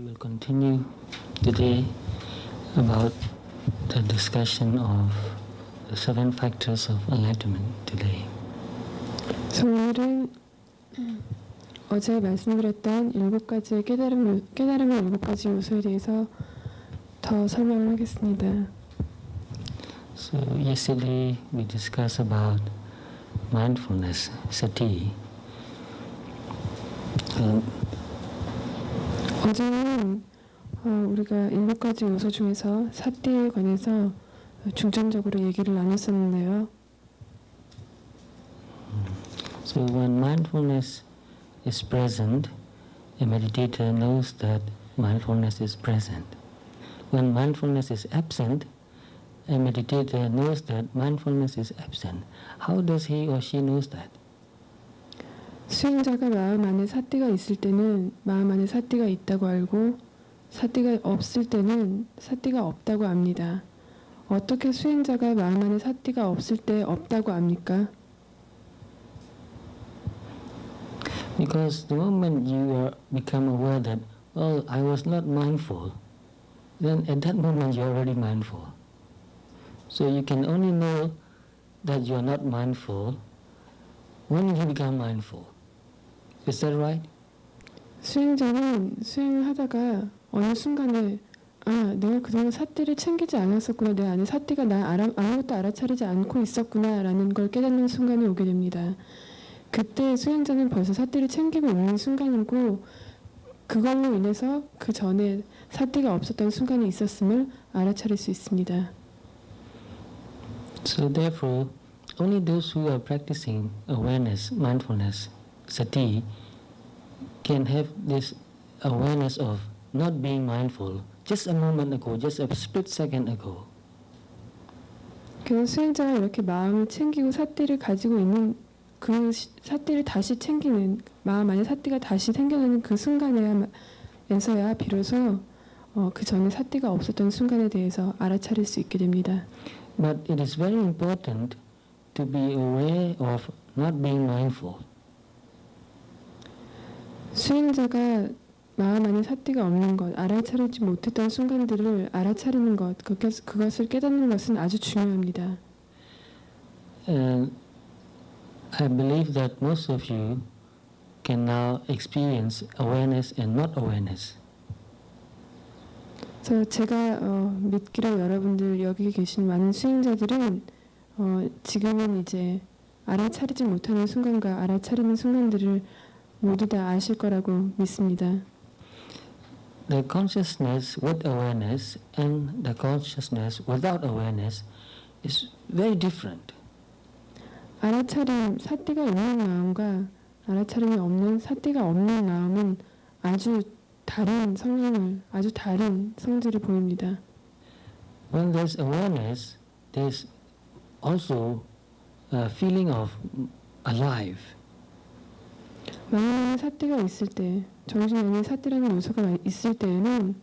We will continue today about the discussion of the 7 factors of enlightenment today. 오늘은 어제 말씀드렸던 7가지의 깨달음의 7가지 요소에 대해서 더 설명을 하겠습니다. So yesterday we discussed about mindfulness, sati. 어제는 우리가 7가지 요소 중에서 사티에 관해서 중점적으로 얘기를 나눴었는데요. So when mindfulness is present, a meditator knows that mindfulness is present. When mindfulness is absent, a meditator knows that mindfulness is absent. How does he or she knows that? 수행자가 마음 안에 사티가 있을 때는 마음 안에 사티가 있다고 알고 사티가 없을 때는 사티가 없다고 압니다. 어떻게 수행자가 마음 안에 사티가 없을 때 없다고 압니까? Because the moment you become aware that, oh, I was not mindful, then at that moment you're already mindful. So you can only know that you're not mindful when you become mindful. Is that right? 수행자는 수행을 하다가 어느 순간에 내가 그동안 사티를 챙기지 않았었구나. 내 안에 사티가 아무것도 알아차리지 않고 있었구나 라는 걸 깨닫는 순간이 오게 됩니다. 그때 수행자는 벌써 사티를 챙기고 있는 순간이고 그걸로 인해서 그 전에 사티가 없었던 순간이 있었음을 알아차릴 수 있습니다. So therefore, only those who are practicing awareness, mindfulness, sati, can have this awareness of not being mindful just a moment ago, just a split second ago. 그래서 수행자가 이렇게 마음을 챙기고 사티를 가지고 있는 그 사티를 다시 챙기는 마음 안에 사티가 다시 생겨나는 그 순간에서야 비로소 그 전에 사티가 없었던 순간에 대해서 알아차릴 수 있게 됩니다. But it is very important to be aware of not being mindful. 수행자가 마음 안에 사티가 없는 것, 알아차리지 못했던 순간들을 알아차리는 것, 그것을 깨닫는 것은 아주 중요합니다. And I believe that most of you can now experience awareness and not awareness. 그래서 제가 믿기로 여러분들 여기 계신 많은 수행자들은 지금은 이제 알아차리지 못하는 순간과 알아차리는 순간들을 모두 다 아실 거라고 믿습니다. The consciousness with awareness and the consciousness without awareness is very different. 알아차림, 사티가 있는 마음과 알아차림이 없는 사티가 없는 마음은 아주 다른 성향을, 아주 다른 성질을 보입니다. When there's awareness, there's also a feeling of alive. 마음 안에 사티가 있을 때, 정신 안에 사티라는 요소가 있을 때에는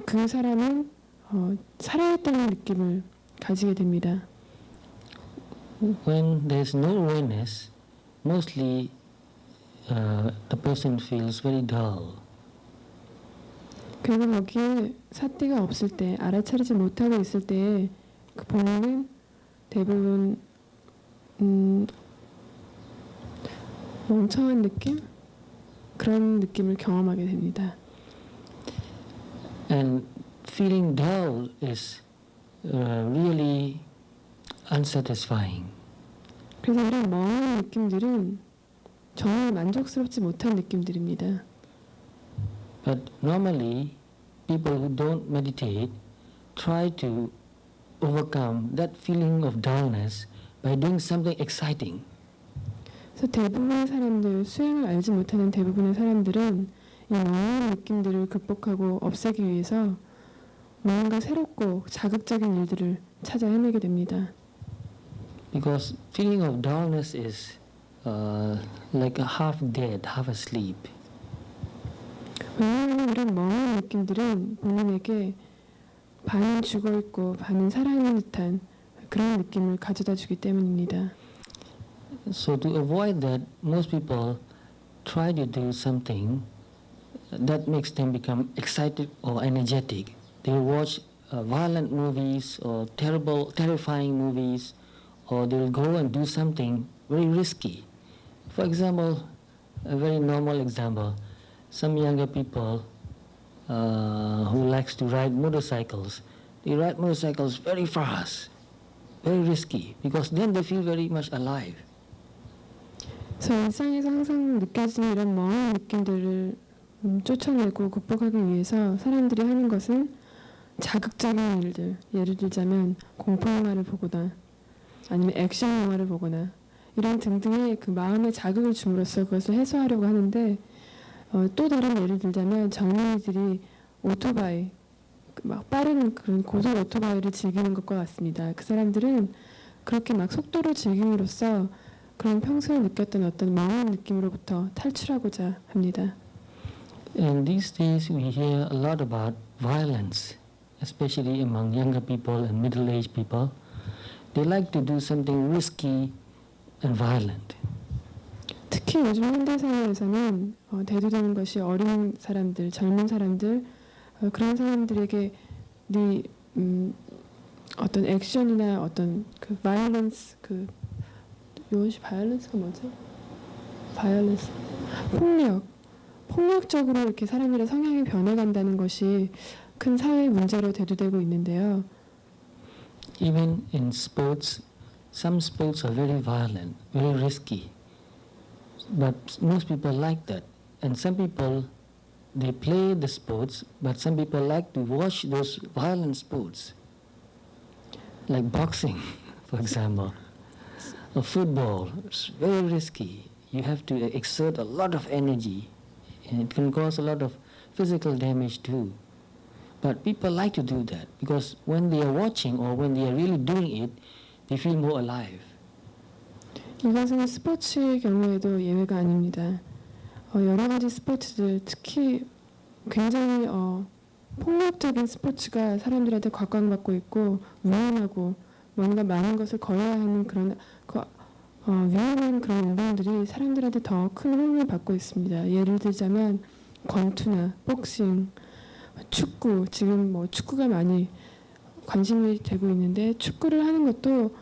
그 사람은 살아있다는 느낌을 가지게 됩니다. When there's no awareness, mostly the person feels very dull. 그리고 거기에 사티가 없을 때, 알아차리지 못하고 있을 때에 그 본인은 대부분 멍청한 느낌? 그런 느낌을 경험하게 됩니다. And feeling dull is really unsatisfying. 그래서 이런 멍한 느낌들은 정말 만족스럽지 못한 느낌들입니다. But normally, people who don't meditate try to overcome that feeling of dullness by doing something exciting. 그래서 대부분의 사람들, 수행을 알지 못하는 대부분의 사람들은 이 멍한 느낌들을 극복하고 없애기 위해서 뭔가 새롭고 자극적인 일들을 찾아 헤매게 됩니다. Because feeling of dullness is like a half dead, half asleep. 왜냐하면 이런 멍한 느낌들은 본인에게 반은 죽어있고 반은 살아있는 듯한 그런 느낌을 가져다 주기 때문입니다. So to avoid that, most people try to do something that makes them become excited or energetic. They will watch violent movies or terrifying movies, or they will go and do something very risky. For example, a very normal example, some younger people who likes to ride motorcycles, they ride motorcycles very fast, very risky, because then they feel very much alive. 그래서 일상에서 항상 느껴지는 이런 멍한 느낌들을 쫓아내고 극복하기 위해서 사람들이 하는 것은 자극적인 일들, 예를 들자면 공포영화를 보거나 아니면 액션 영화를 보거나 이런 등등의 그 마음의 자극을 줌으로써 그것을 해소하려고 하는데, 또 다른 예를 들자면 젊은이들이 오토바이, 막 빠른 그런 고속 오토바이를 즐기는 것과 같습니다. 그 사람들은 그렇게 막 속도를 즐김으로써 그런 평소에 느꼈던 어떤 멍한 느낌으로부터 탈출하고자 합니다. And these days we hear a lot about violence, especially among younger people and middle-aged people. They like to do something risky and violent. 특히 요즘 현대사회에서는 대두되는 것이 어린 사람들, 젊은 사람들, 그런 사람들에게 어떤 액션이나 어떤 그 바이올런스, 그 요시 바이올런스가 뭐죠? 바이올런스, 폭력적으로 이렇게 사람들의 성향이 변해간다는 것이 큰 사회 문제로 대두되고 있는데요. Even in sports, some sports are very violent, very risky. But most people like that. And some people, they play the sports, but some people like to watch those violent sports. Like boxing, for example. Or football, it's very risky. You have to exert a lot of energy. And it can cause a lot of physical damage too. But people like to do that because when they are watching or when they are really doing it, they feel more alive. 이것은 스포츠의 경우에도 예외가 아닙니다. 여러 가지 스포츠들, 특히 굉장히 폭력적인 스포츠가 사람들한테 각광받고 있고 위험하고 뭔가 많은 것을 걸어야 하는 그런 위험한 그런 운동들이 사람들한테 더 큰 호응을 받고 있습니다. 예를 들자면 권투나 복싱, 축구, 지금 뭐 축구가 많이 관심이 되고 있는데 축구를 하는 것도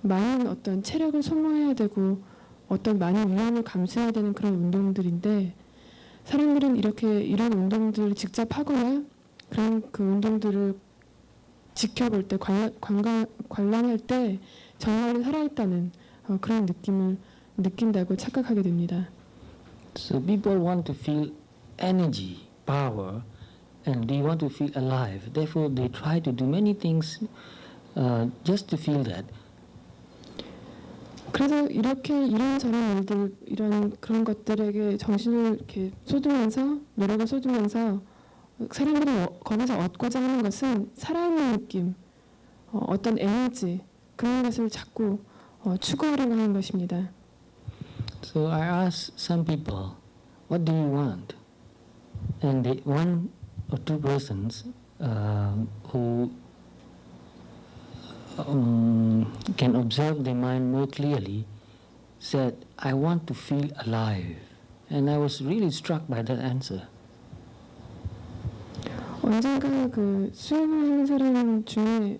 많은 어떤 체력을 소모해야 되고 어떤 많은 위험을 감수해야 되는 그런 운동들인데, 사람들은 이렇게 이런 운동들을 직접 하거나 그런 그 운동들을 지켜볼 때 관람할 때 정말 살아있다는 그런 느낌을 느낀다고 착각하게 됩니다. So people want to feel energy, power, and they want to feel alive. Therefore, they try to do many things just to feel that. 그래서 이렇게 이런저런 일들, 이런 그런 것들에게 정신을 이렇게 쏟으면서 노력을 쏟으면서 사람들이 거기서 얻고자 하는 것은 살아있는 느낌, 어떤 에너지, 그런 것을 자꾸 추구하려고 하는 것입니다. So I asked some people, what do you want? And one or two persons who can observe their mind more clearly said, I want to feel alive. And I was really struck by that answer. 언젠가 그 수행을 하는 사람 중에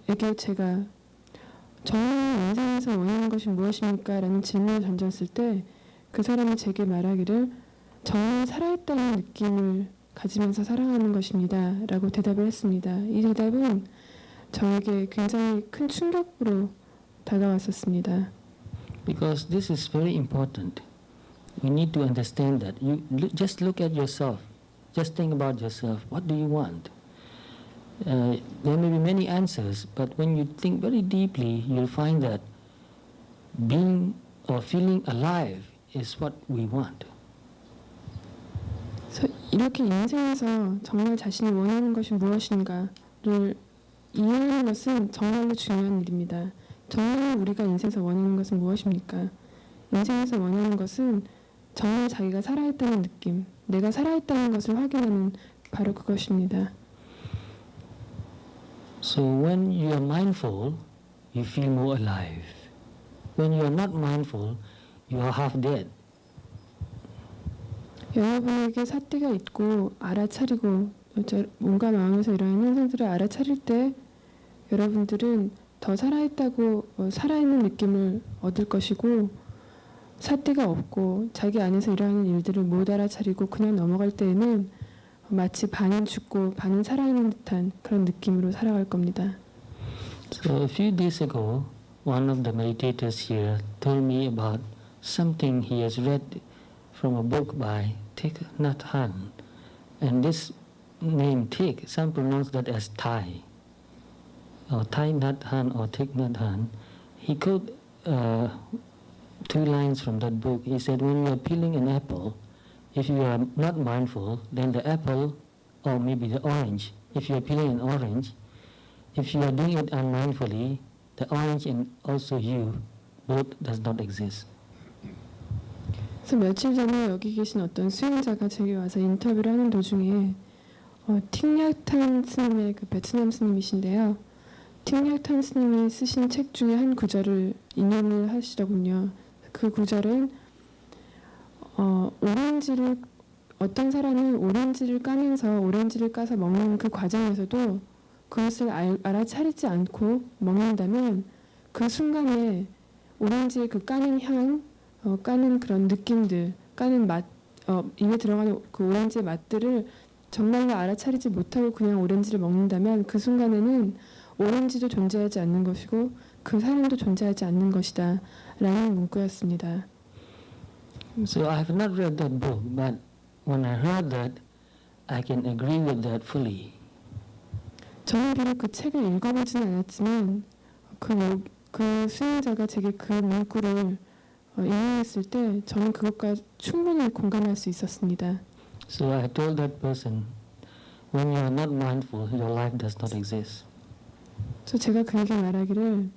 에게 제가 정말 인생에서 원하는 것이 무엇입니까? 라는 질문을 던졌을 때 그 사람이 제게 말하기를 정말 살아있다는 느낌을 가지면서 살아가는 것입니다 라고 대답을 했습니다. 이 대답은 저에게 굉장히 큰 충격으로 다가왔었습니다. Because this is very important. We need to understand that. You just look at yourself. Just think about yourself. What do you want? There may be many answers, but when you think very deeply, you'll find that being or feeling alive is what we want. 그래서 이렇게 인생에서 정말 자신이 원하는 것이 무엇인가를 이해하는 것은 정말로 중요한 일입니다. 정말 우리가 인생에서 원하는 것은 무엇입니까? 인생에서 원하는 것은 정말 자기가 살아있다는 느낌, 내가 살아있다는 것을 확인하는 바로 그것입니다. So when you are mindful, you feel more alive. When you are not mindful, you are half dead. 여러분에게 삿대가 있고 알아차리고 몸과 마음에서 이러한 현상들을 알아차릴 때 여러분들은 더 살아있다고 살아있는 느낌을 얻을 것이고 삿대가 없고 자기 안에서 일어나는 일들을 못 알아차리고 그냥 넘어갈 때에는 마치 반은 죽고 반은 살아있는 듯한 그런 느낌으로 살아갈 겁니다. So a few days ago, one of the meditators here told me about something he has read from a book by Thich Nhat Hanh. And this name Thich, some pronounce that as Thai, or Thich Nhat Hanh or Thich Nhat Hanh. He quoted 2 lines from that book. He said, when you are peeling an apple, if you are not mindful, then the apple, or maybe the orange, if you are peeling an orange, if you are doing it unmindfully, the orange and also you, both does not exist. 그래서 며칠 전에 여기 계신 어떤 수행자가 제게 와서 인터뷰를 하는 도중에 틱약탄 스님의 그 베트남 스님이신데요. 틱약탄 스님이 쓰신 책 중에 한 구절을 인용을 하시더군요. 그 구절은 오렌지를 어떤 사람은 오렌지를 까면서 오렌지를 까서 먹는 그 과정에서도 그것을 알아차리지 않고 먹는다면 그 순간에 오렌지의 그 까는 향, 까는 그런 느낌들, 까는 맛, 입에 들어가는 그 오렌지의 맛들을 정말로 알아차리지 못하고 그냥 오렌지를 먹는다면 그 순간에는 오렌지도 존재하지 않는 것이고 그 사람도 존재하지 않는 것이다 라는 문구였습니다. So I have not read that book, but when I heard that, I can agree with that fully. 저는 비록 그 책을 읽어보지는 않았지만 그 수행자가 제게 그 문구를 인용했을 때 저는 그것과 충분히 공감할 수 있었습니다. So I told that person, when you are not mindful, your life does not exist. 그래서 제가 그에게 말하기를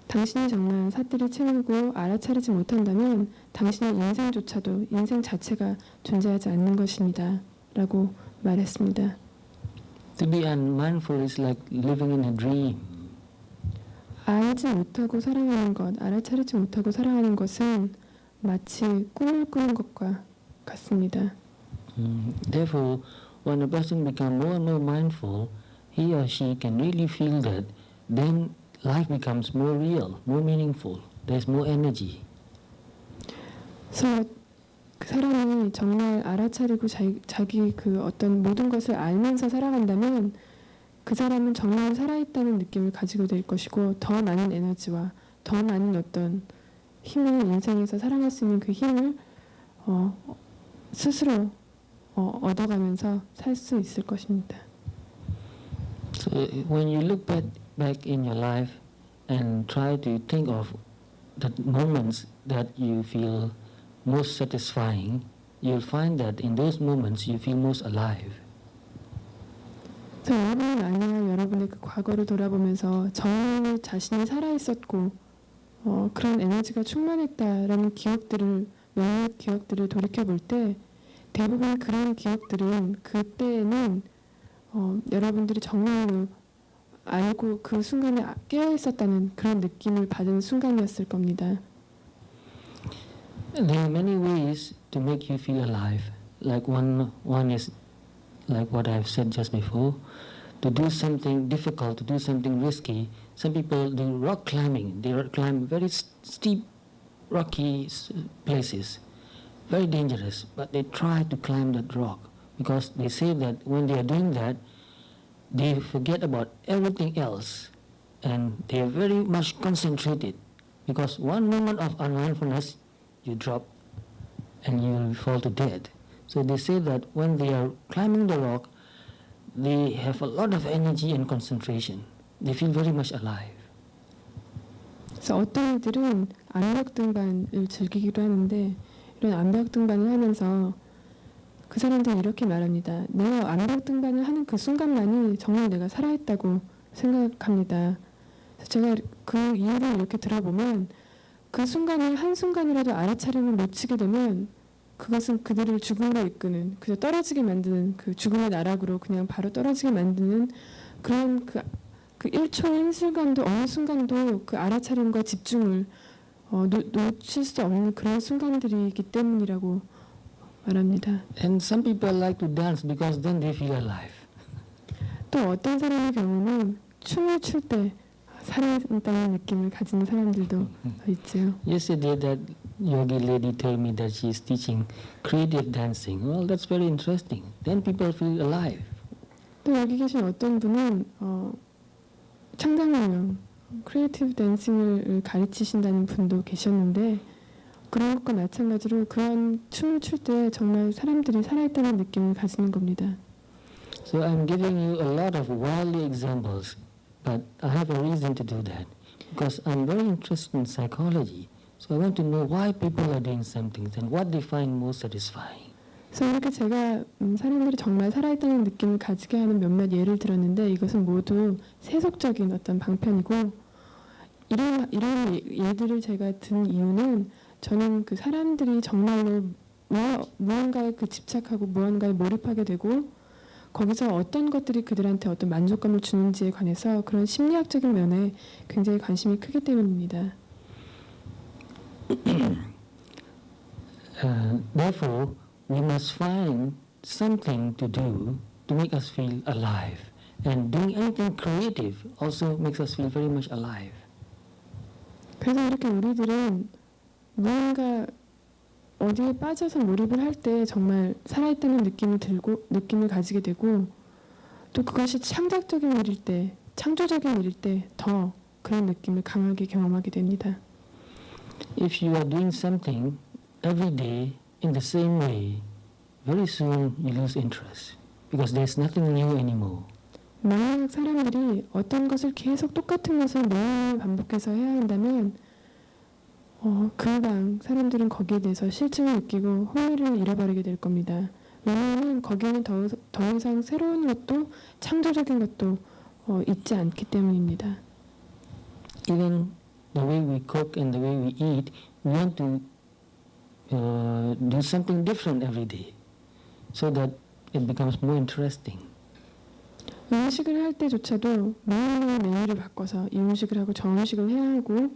당신이 정말 삿대를 채우고 알아차리지 못한다면 당신의 인생조차도 인생 자체가 존재하지 않는 것입니다. 라고 말했습니다. To be unmindful is like living in a dream. 알지 못하고 살아가는 것, 알아차리지 못하고 살아가는 것은 마치 꿈을 꾸는 것과 같습니다. Therefore, when a person becomes more and more mindful, he or she can really feel that then life becomes more real, more meaningful. There's more energy. 그래서 그 사람이 정말 알아차리고 자기 그 어떤 모든 것을 알면서 살아간다면 그 사람은 정말 살아있다는 느낌을 가지고 될 것이고 더 많은 에너지와 더 많은 어떤 힘을 인생에서 살아갈 수 있는 그 힘을 스스로 얻어가면서 살 수 있을 것입니다. So when you look back in your life and try to think of the moments that you feel most satisfying, you'll find that in those moments you feel most alive. 그래서 여러분은 만약 여러분의 그 과거를 돌아보면서 정말 자신이 살아있었고 그런 에너지가 충만했다라는 기억들을 몇몇 기억들을 돌이켜볼 때 대부분 그런 기억들은 그때에는 여러분들이 정말로 알고 그 순간에 깨어있었다는 그런 느낌을 받은 순간이었을 겁니다. There are many ways to make you feel alive. Like one is like what I've said just before, to do something difficult, to do something risky. Some people do rock climbing. They climb very steep, rocky places, very dangerous, but they try to climb that rock because they say that when they are doing that, they forget about everything else and they are very much concentrated because one moment of unmindfulness, you drop and you will fall to death. So they say that when they are climbing the rock, they have a lot of energy and concentration. They feel very much alive. 그래서 어떤 이들은 암벽 등반을 즐기기도 하는데 이런 암벽 등반을 하면서 그 사람들은 이렇게 말합니다. 내가 암벽 등반을 하는 그 순간만이 정말 내가 살아있다고 생각합니다. 그래서 제가 그 이유를 이렇게 들어보면 그 순간을 한순간이라도 알아차림을 놓치게 되면 그것은 그들을 죽음으로 이끄는 그저 떨어지게 만드는 그 죽음의 나락으로 그냥 바로 떨어지게 만드는 그런 그 1초 1순간도 어느 순간도 그 알아차림과 집중을 놓칠 수 없는 그런 순간들이기 때문이라고 말합니다. And some people like to dance because then they feel alive. 또 어떤 사람의 경우는 춤을 출 때 살아있다는 느낌을 가지는 사람들도 있지요. Yesterday that yogi lady told me that she is teaching creative dancing. Well, that's very interesting. Then people feel alive. 또 여기 계신 어떤 분은 창작문명, 크리에이티브 댄싱을 가르치신다는 분도 계셨는데 그런 것과 마찬가지로 그런 춤을 출 때 정말 사람들이 살아있다는 느낌을 가지는 겁니다. So I'm giving you a lot of worldly examples, but I have a reason to do that because I'm very interested in psychology. So I want to know why people are doing some things and what they find most satisfying. 그래서 이렇게 제가 사람들이 정말 살아있다는 느낌을 가지게 하는 몇몇 예를 들었는데 이것은 모두 세속적인 어떤 방편이고 이런 예들을 제가 든 이유는 저는 그 사람들이 정말로 무언가에 집착하고 무언가에 몰입하게 되고 거기서 어떤 것들이 그들한테 어떤 만족감을 주는지에 관해서 그런 심리학적인 면에 굉장히 관심이 크기 때문입니다. Therefore, we must find something to do to make us feel alive. And doing anything creative also makes us feel very much alive. 그래서 이렇게 우리들은 무언가 어디에 빠져서 몰입을 할 때 정말 살아있다는 느낌을 가지게 되고 또 그것이 창작적인 일일 때, 창조적인 일일 때 더 그런 느낌을 강하게 경험하게 됩니다. If you are doing something every day in the same way, very soon you lose interest because there's nothing new anymore. 만약 사람들이 어떤 것을 계속 똑같은 것을 매일 반복해서 해야 한다면 금방 사람들은 거기에 대해서 실증을 느끼고 흥미를 잃어버리게 될 겁니다. 왜냐하면 거기에는 더 이상 새로운 것도 창조적인 것도 있지 않기 때문입니다. Even the way we cook and the way we eat, we want to do something different every day so that it becomes more interesting. 음식을 할 때조차도 매일매일 메뉴를 바꿔서 이 음식을 하고 저 음식을 해야 하고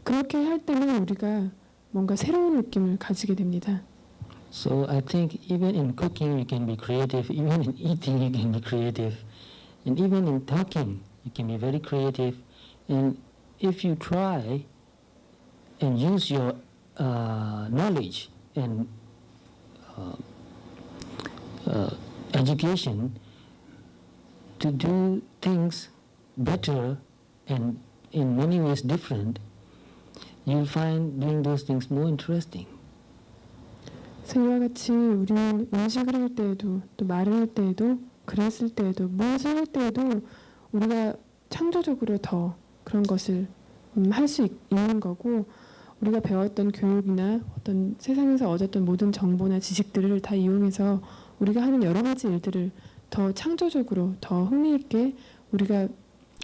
그렇게 할 때는 우리가 뭔가 새로운 느낌을 가지게 됩니다. So I think even in cooking you can be creative, even in eating you can be creative, and even in talking you can be very creative. And if you try and use your knowledge and education to do things better and in many ways different, you'll find doing those things more interesting. 이와 같이 우리는 음식을 할 때에도 또 말을 할 때에도 글을 쓸 때에도 무엇을 할 때에도 우리가 창조적으로 더 그런 것을 할 수 있는 거고 우리가 배웠던 교육이나 어떤 세상에서 얻었던 모든 정보나 지식들을 다 이용해서 우리가 하는 여러 가지 일들을 더 창조적으로 더 흥미있게 우리가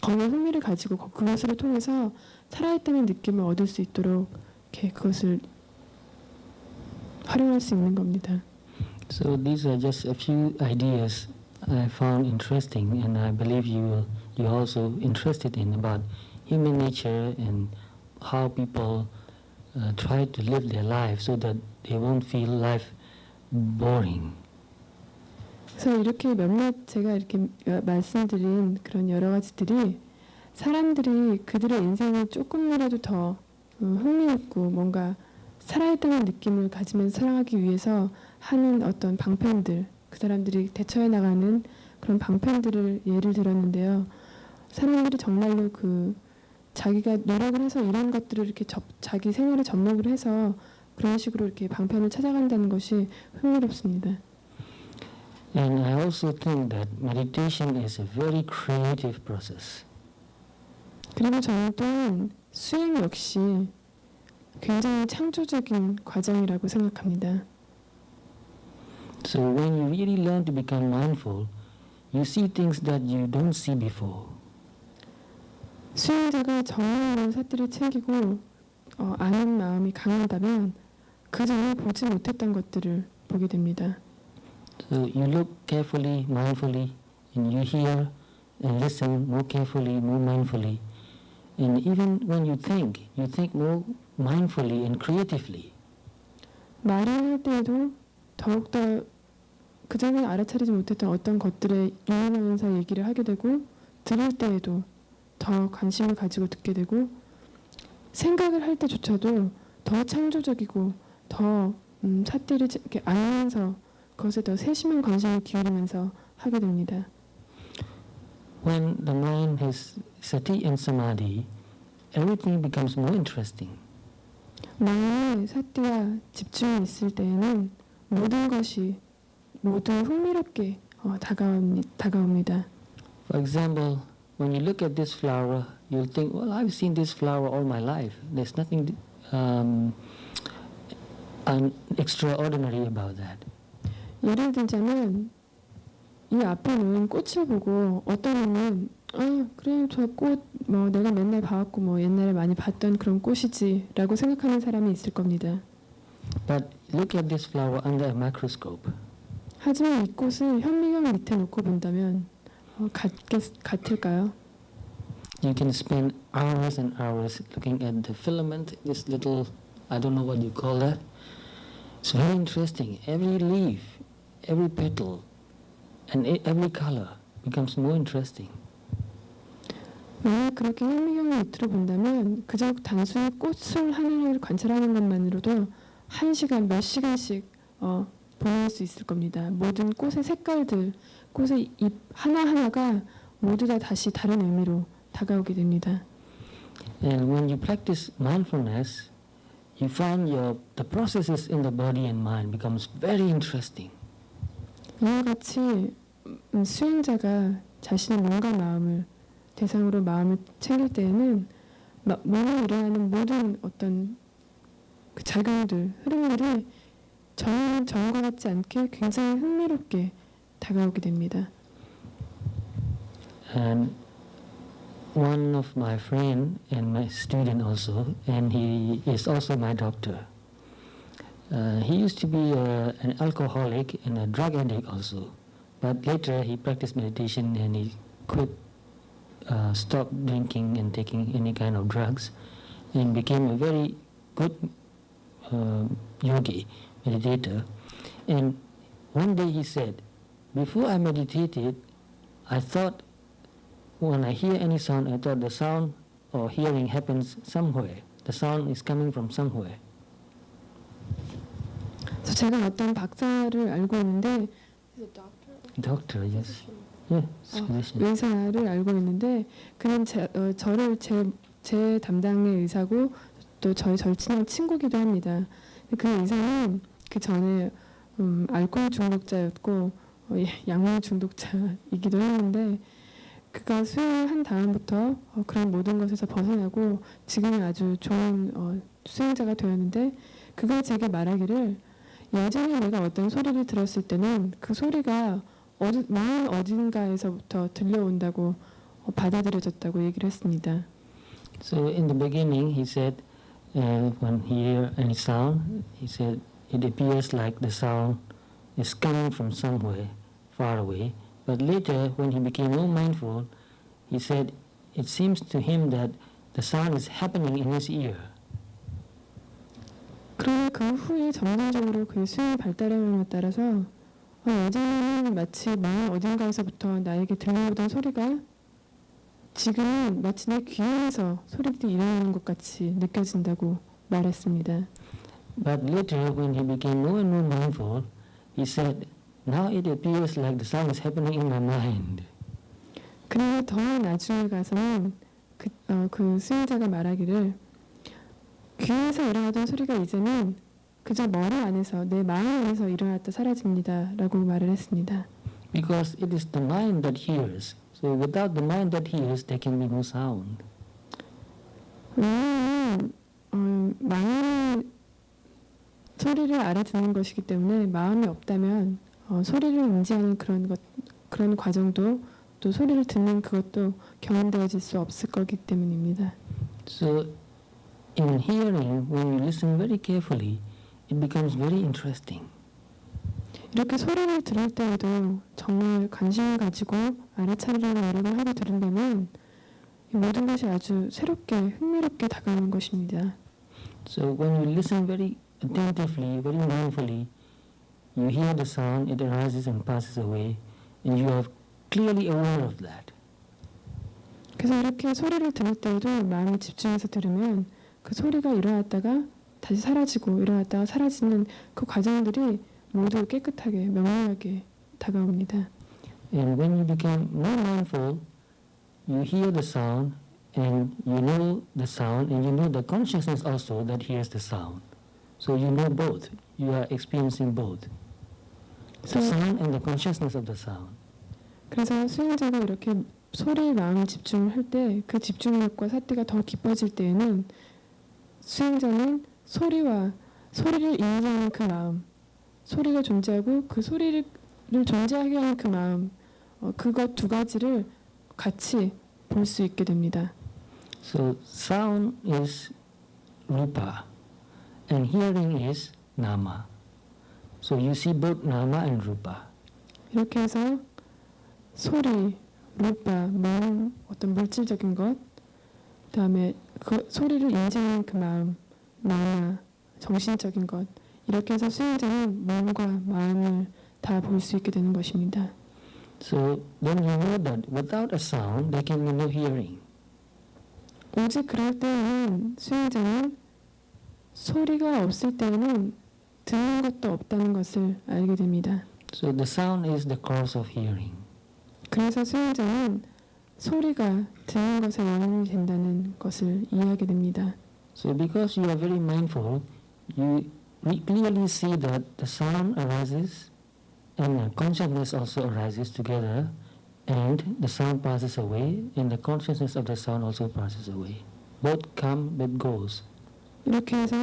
거기에 흥미를 가지고 그것을 통해서 살아있다는 느낌을 얻을 수 있도록 이렇게 그것을 활용할 수 있는 겁니다. So these are just a few ideas I found interesting, and I believe you're also interested in about human nature and how people try to live their life so that they won't feel life boring. 그래서 이렇게 몇몇 제가 이렇게 말씀드린 그런 여러 가지들이 사람들이 그들의 인생을 조금이라도 더 흥미있고 뭔가 살아있다는 느낌을 가지면서 살아가기 위해서 하는 어떤 방편들, 그 사람들이 대처해 나가는 그런 방편들을 예를 들었는데요. 사람들이 정말로 자기가 노력을 해서 이런 것들을 이렇게 자기 생활에 접목을 해서 그런 식으로 이렇게 방편을 찾아간다는 것이 흥미롭습니다. And I also think that meditation is a very creative process. 그리고 저는 또한 수행 역시 굉장히 창조적인 과정이라고 생각합니다. So when you really learn to become mindful, you see things that you don't see before. 수행자가 정말로 사띠를 챙기고 아는 마음이 강한다면 그 전에 보지 못했던 것들을 보게 됩니다. So you look carefully, mindfully, and you hear and listen more carefully, more mindfully. And even when you think more mindfully and creatively. 말을 할 때에도 더욱더 그전에 알아차리지 못했던 어떤 것들에 유념하면서 얘기를 하게 되고 들을 때에도 더 관심을 가지고 듣게 되고 생각을 할 때조차도 더 창조적이고 더 사띠를 이렇게 알면서 그것에 더 세심한 관심을 기울이면서 하게 됩니다. When the mind has sati and samadhi, everything becomes more interesting. 마음에 사띠와 집중이 있을 때에는 모든 것이 모두 흥미롭게 다가옵니다. For example, when you look at this flower, you'll think, well, I've seen this flower all my life. There's nothing extraordinary about that. 예를 들자면 이 앞에 놓인 꽃을 보고 어떤 분은 그래 저 꽃 뭐 내가 맨날 봐왔고 뭐 옛날에 많이 봤던 그런 꽃이지라고 생각하는 사람이 있을 겁니다. But look at this flower under a microscope. 하지만 이 꽃을 현미경 밑에 놓고 본다면 같을까요? You can spend hours and hours looking at the filament, this little, I don't know what you call that. It's very interesting. Every leaf, every petal, and every color becomes more interesting. 만약 그렇게 현미경 밑으로 본다면 그저 단순히 꽃을 하나를 관찰하는 것만으로도 한 시간, 몇 시간씩 보낼 수 있을 겁니다. 모든 꽃의 색깔들, 꽃의 잎 하나하나가 모두 다 다시 다른 의미로 다가오게 됩니다. And when you practice mindfulness, you find the processes in the body and mind becomes very interesting. 이와 같이 수행자가 자신의 몸과 마음을 대상으로 마음을 챙길 때에는 몸에 일어나는 모든 어떤 그 작용들, 흐름들이 전과 같지 않게 굉장히 흥미롭게 다가오게 됩니다. And one of my friend and my student also, and he is also my doctor. He used to be an alcoholic and a drug addict also, but later he practiced meditation and he stopped drinking and taking any kind of drugs, and became a very good yogi, meditator. And one day he said, before I meditated, I thought when I hear any sound, I thought the sound or hearing happens somewhere. The sound is coming from somewhere. 그래서 제가 어떤 박사를 알고 있는데 Doctor, yes. Yeah, physician. 의사를 알고 있는데 그는 저를 제 담당의 의사고 또 저의 절친한 친구기도 합니다. 그 의사는 그 전에 알코올 중독자였고 약물 중독자이기도 했는데 그가 수행을 한 다음부터 그런 모든 것에서 벗어나고 지금은 아주 좋은 수행자가 되었는데 그가 제게 말하기를 예전에 내가 어떤 소리를 들었을 때는 그 소리가 마음 어딘가에서부터 들려온다고 받아들여졌다고 얘기를 했습니다. So in the beginning, he said, when he hear any sound, he said it appears like the sound is coming from somewhere far away. But later, when he became more mindful, he said it seems to him that the sound is happening in his ear. 그러나 그 후에 점진적으로 그의 수행이 발달함에 따라서 예전에는 마치 마음 어딘가에서부터 나에게 들려오던 소리가 지금은 마치 내 귀에서 소리들이 일어나는 것 같이 느껴진다고 말했습니다. But later, when he became more and more mindful, he said, now it appears like the sound is happening in my mind. 그러나 더 나중에 가서는 그 수행자가 말하기를 귀에서 일어나던 소리가 이제는 그저 머리 안에서 내 마음 안에서 일어났다 사라집니다 라고 말을 했습니다. Because it is the mind that hears. So without the mind that hears, there can be no sound. 왜냐하면 마음이 소리를 알아듣는 것이기 때문에 마음이 없다면 소리를 인지하는 그런 과정도 또 소리를 듣는 그것도 경험되어질 수 없을 거기 때문입니다. So in hearing, when you listen very carefully, it becomes very interesting. 이렇게 소리를 들을 때에도 정말 관심을 가지고 알아차리려는 노력을 하고 들은다면 이 모든 것이 아주 새롭게 흥미롭게 다가오는 것입니다. So when you listen very attentively, very mindfully, you hear the sound, it arises and passes away, and you are clearly aware of that. 그래서 이렇게 소리를 들을 때에도 마음이 집중해서 들으면 그 소리가 일어났다가 다시 사라지고 일어났다가 사라지는 그 과정들이 모두 깨끗하게 명료하게 다가옵니다. And when you become more mindful, you hear the sound, and you know the sound, and you know the consciousness also that hears the sound. So you know both. You are experiencing both. The sound and the consciousness of the sound. 그래서 수행자가 이렇게 소리에 마음 집중을 할 때 그 집중력과 사티가 더 깊어질 때에는 수행자는 소리를 인지하는 그 마음, 소리가 존재하고 그 소리를 존재하게 하는 그 마음, 그것 두 가지를 같이 볼 수 있게 됩니다. So sound is rupa, and hearing is nama. So you see both nama and rupa. 이렇게 해서 소리, 루파, 어떤 물질적인 것, 그다음에 그 소리를 인지하는 그 마음, 나나, 정신적인 것, 이렇게 해서 수행자는 몸과 마음을 다 볼 수 있게 되는 것입니다. So then you know that without a sound, there can be no hearing. 오직 그럴 때에는 수행자는 소리가 없을 때에는 듣는 것도 없다는 것을 알게 됩니다. So the sound is the cause of hearing. 그래서 수행자는 소리가 듣는 것의 원인이 된다는 것을 이해하게 됩니다. So because you are very mindful, you clearly see that the sound arises and consciousness also arises together, and the sound passes away and the consciousness of the sound also passes away. Both come, both goes. 이렇게 해서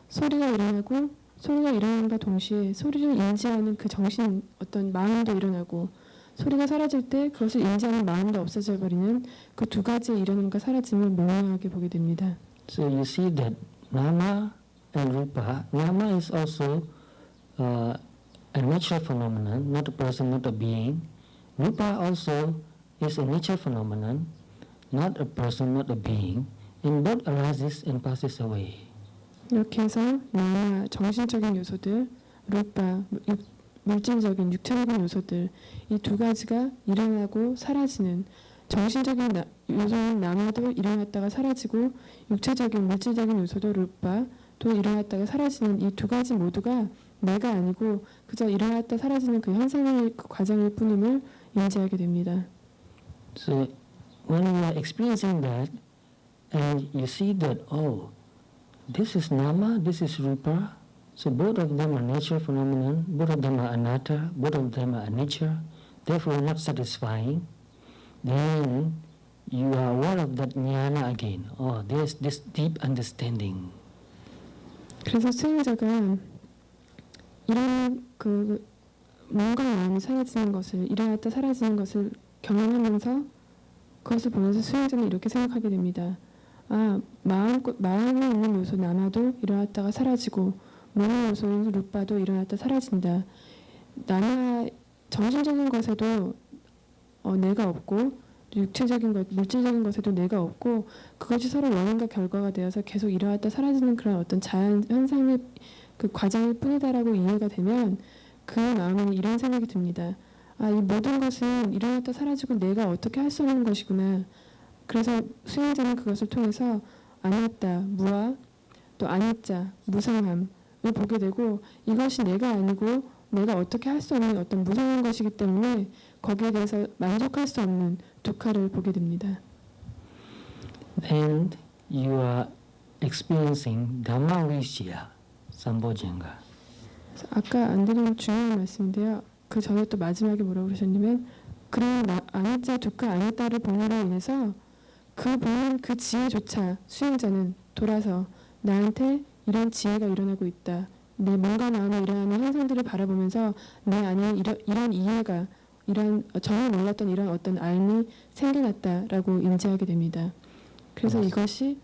소리가 일어나고 소리가 일어남과 동시에 소리를 인지하는 그 정신 어떤 마음도 일어나고 소리가 사라질 때 그것을 인지하는 마음도 없어져 버리는 그 두 가지의 일어남과 사라짐을 명료하게 보게 됩니다. So you see that nama and rupa, nama is also a natural phenomenon, not a person, not a being. Rupa also is a natural phenomenon, not a person, not a being, and both arises and passes away. 이렇게 해서 나나 정신적인 요소들, 루파 물질적인 육체적인 요소들 이 두 가지가 일어나고 사라지는 정신적인 요소는 나마도 일어났다가 사라지고 육체적인 물질적인 요소도 루파도 일어났다가 사라지는 이 두 가지 모두가 내가 아니고 그저 일어났다 사라지는 그 현상의 그 과정일 뿐임을 인지하게 됩니다. So when you are experiencing that and you see that, oh, this is nama, this is rupa, so both of them are natural phenomenon, both of them are anatta, both of them are nature, therefore not satisfying, then you are aware of that jnana again. Oh, there's this deep understanding. 그래서 수행자가 이런 그 몸과 마음이 사라지는 것을 일어났다 사라지는 것을 경험하면서 그것을 보면서 수행자는 이렇게 생각하게 됩니다. 아, 마음에 있는 요소 나나도 일어났다가 사라지고 몸의 요소인 루파도 일어났다 사라진다. 나나 정신적인 것에도 내가 없고 육체적인 것, 물질적인 것에도 내가 없고 그것이 서로 원인과 결과가 되어서 계속 일어났다 사라지는 그런 어떤 자연 현상의 그 과정일 뿐이다라고 이해가 되면 그 마음에는 이런 생각이 듭니다. 아, 이 모든 것은 일어났다 사라지고 내가 어떻게 할 수 없는 것이구나. 그래서 수행자는 그것을 통해서 아나tta, 무아, 또 아니짜, 무상함을 보게 되고 이것이 내가 아니고 내가 어떻게 할 수 없는 어떤 무상한 것이기 때문에 거기에 대해서 만족할 수 없는 두카를 보게 됩니다. And you are experiencing Dhamma-vicaya Sambhojjhanga. 아까 안 드린 중요한 말씀인데요. 그 전에 또 마지막에 뭐라고 그러셨냐면 그런 아니짜 두카 아니따를 보므로 인해서 그 보는 그 지혜조차 수행자는 돌아서 나한테 이런 지혜가 일어나고 있다. 내 몸과 마음에 일어나는 현상들을 바라보면서 내 안에 이런 이해가 이런 전혀 몰랐던 이런 어떤 알미 생겨났다라고 인지하게 됩니다. 그래서 이것이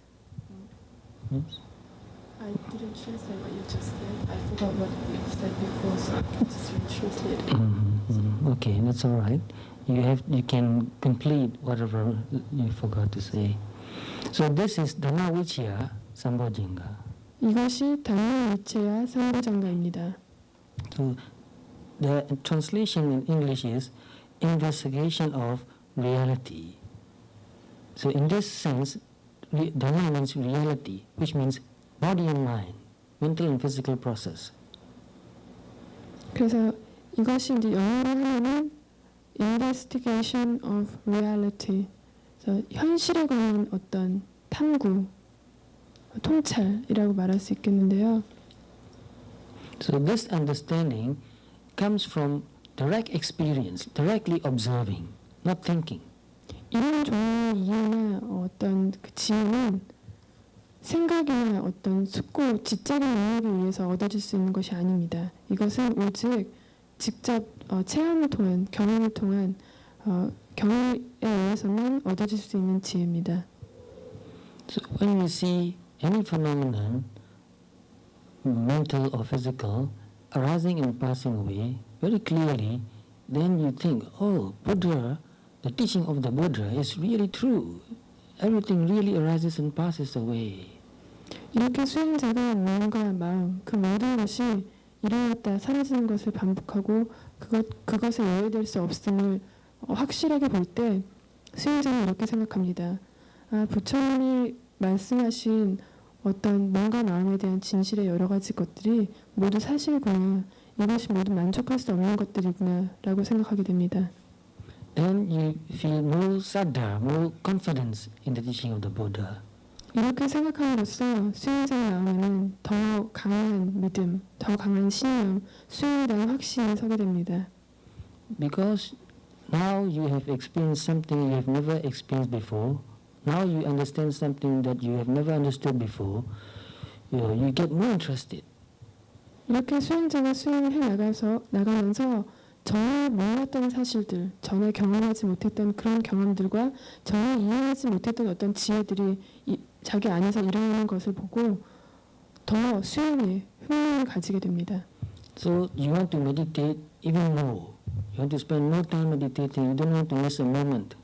I didn't translate what you just said. I forgot what you said before, so I just translate. Okay, that's all right. You can complete whatever you forgot to say. So this is Dhamma-vicaya Sambhojjhanga. 이것이 담마위치야 삼보장가입니다. So the translation in English is investigation of reality. So in this sense, Dhamma means reality, which means body and mind, mental and physical process. 그래서 이것이 이제 영어로 하면은 investigation of reality. 그래서 현실에 관한 어떤 탐구, 통찰이라고 말할 수 있겠는데요. So this understanding comes from direct experience, directly observing, not thinking. 이런 종류의 이해나 어떤 그 지혜는 생각이나 어떤 숙고, 지적인 능력에 의해서 얻어질 수 있는 것이 아닙니다. 이것은 오직 직접 체험을 통한, 경험을 통한 경험에 의해서만 얻어질 수 있는 지혜입니다. So when we see any phenomenon, mental or physical, arising and passing away very clearly, then you think, oh, Buddha, the teaching of the Buddha is really true. Everything really arises and passes away. 이렇게 수행자가 마음과 마음, 그 모든 것이 일어났다 사라지는 것을 반복하고 그것에 예외될 수 없음을 확실하게 볼 때 수행자는 이렇게 생각합니다. 아, 부처님이 말씀하신 어떤 뭔가 마음에 대한 진실의 여러 가지 것들이 모두 사실이구나. 이것이 모두 만족할 수 없는 것들이구나 라고 생각하게 됩니다. Then you feel more saddha, more confidence in the teaching of the Buddha. 이렇게 생각함으로써 수행자의 마음에는 더 강한 믿음, 더 강한 신념, 수행에 대한 확신이 서게 됩니다. Because now you have experienced something you have never experienced before. Now you understand something that you have never understood before. You get more interested. 이렇게 수행자가 수행을 나가면서 전에 몰랐던 사실들, 전에 경험하지 못했던 그런 경험들과 전에 이해하지 못했던 어떤 지혜들이 자기 안에서 일어나는 것을 보고 더 수행에 흥미를 가지게 됩니다. So you want to meditate even more. You want to spend more time meditating. You don't want to miss a moment.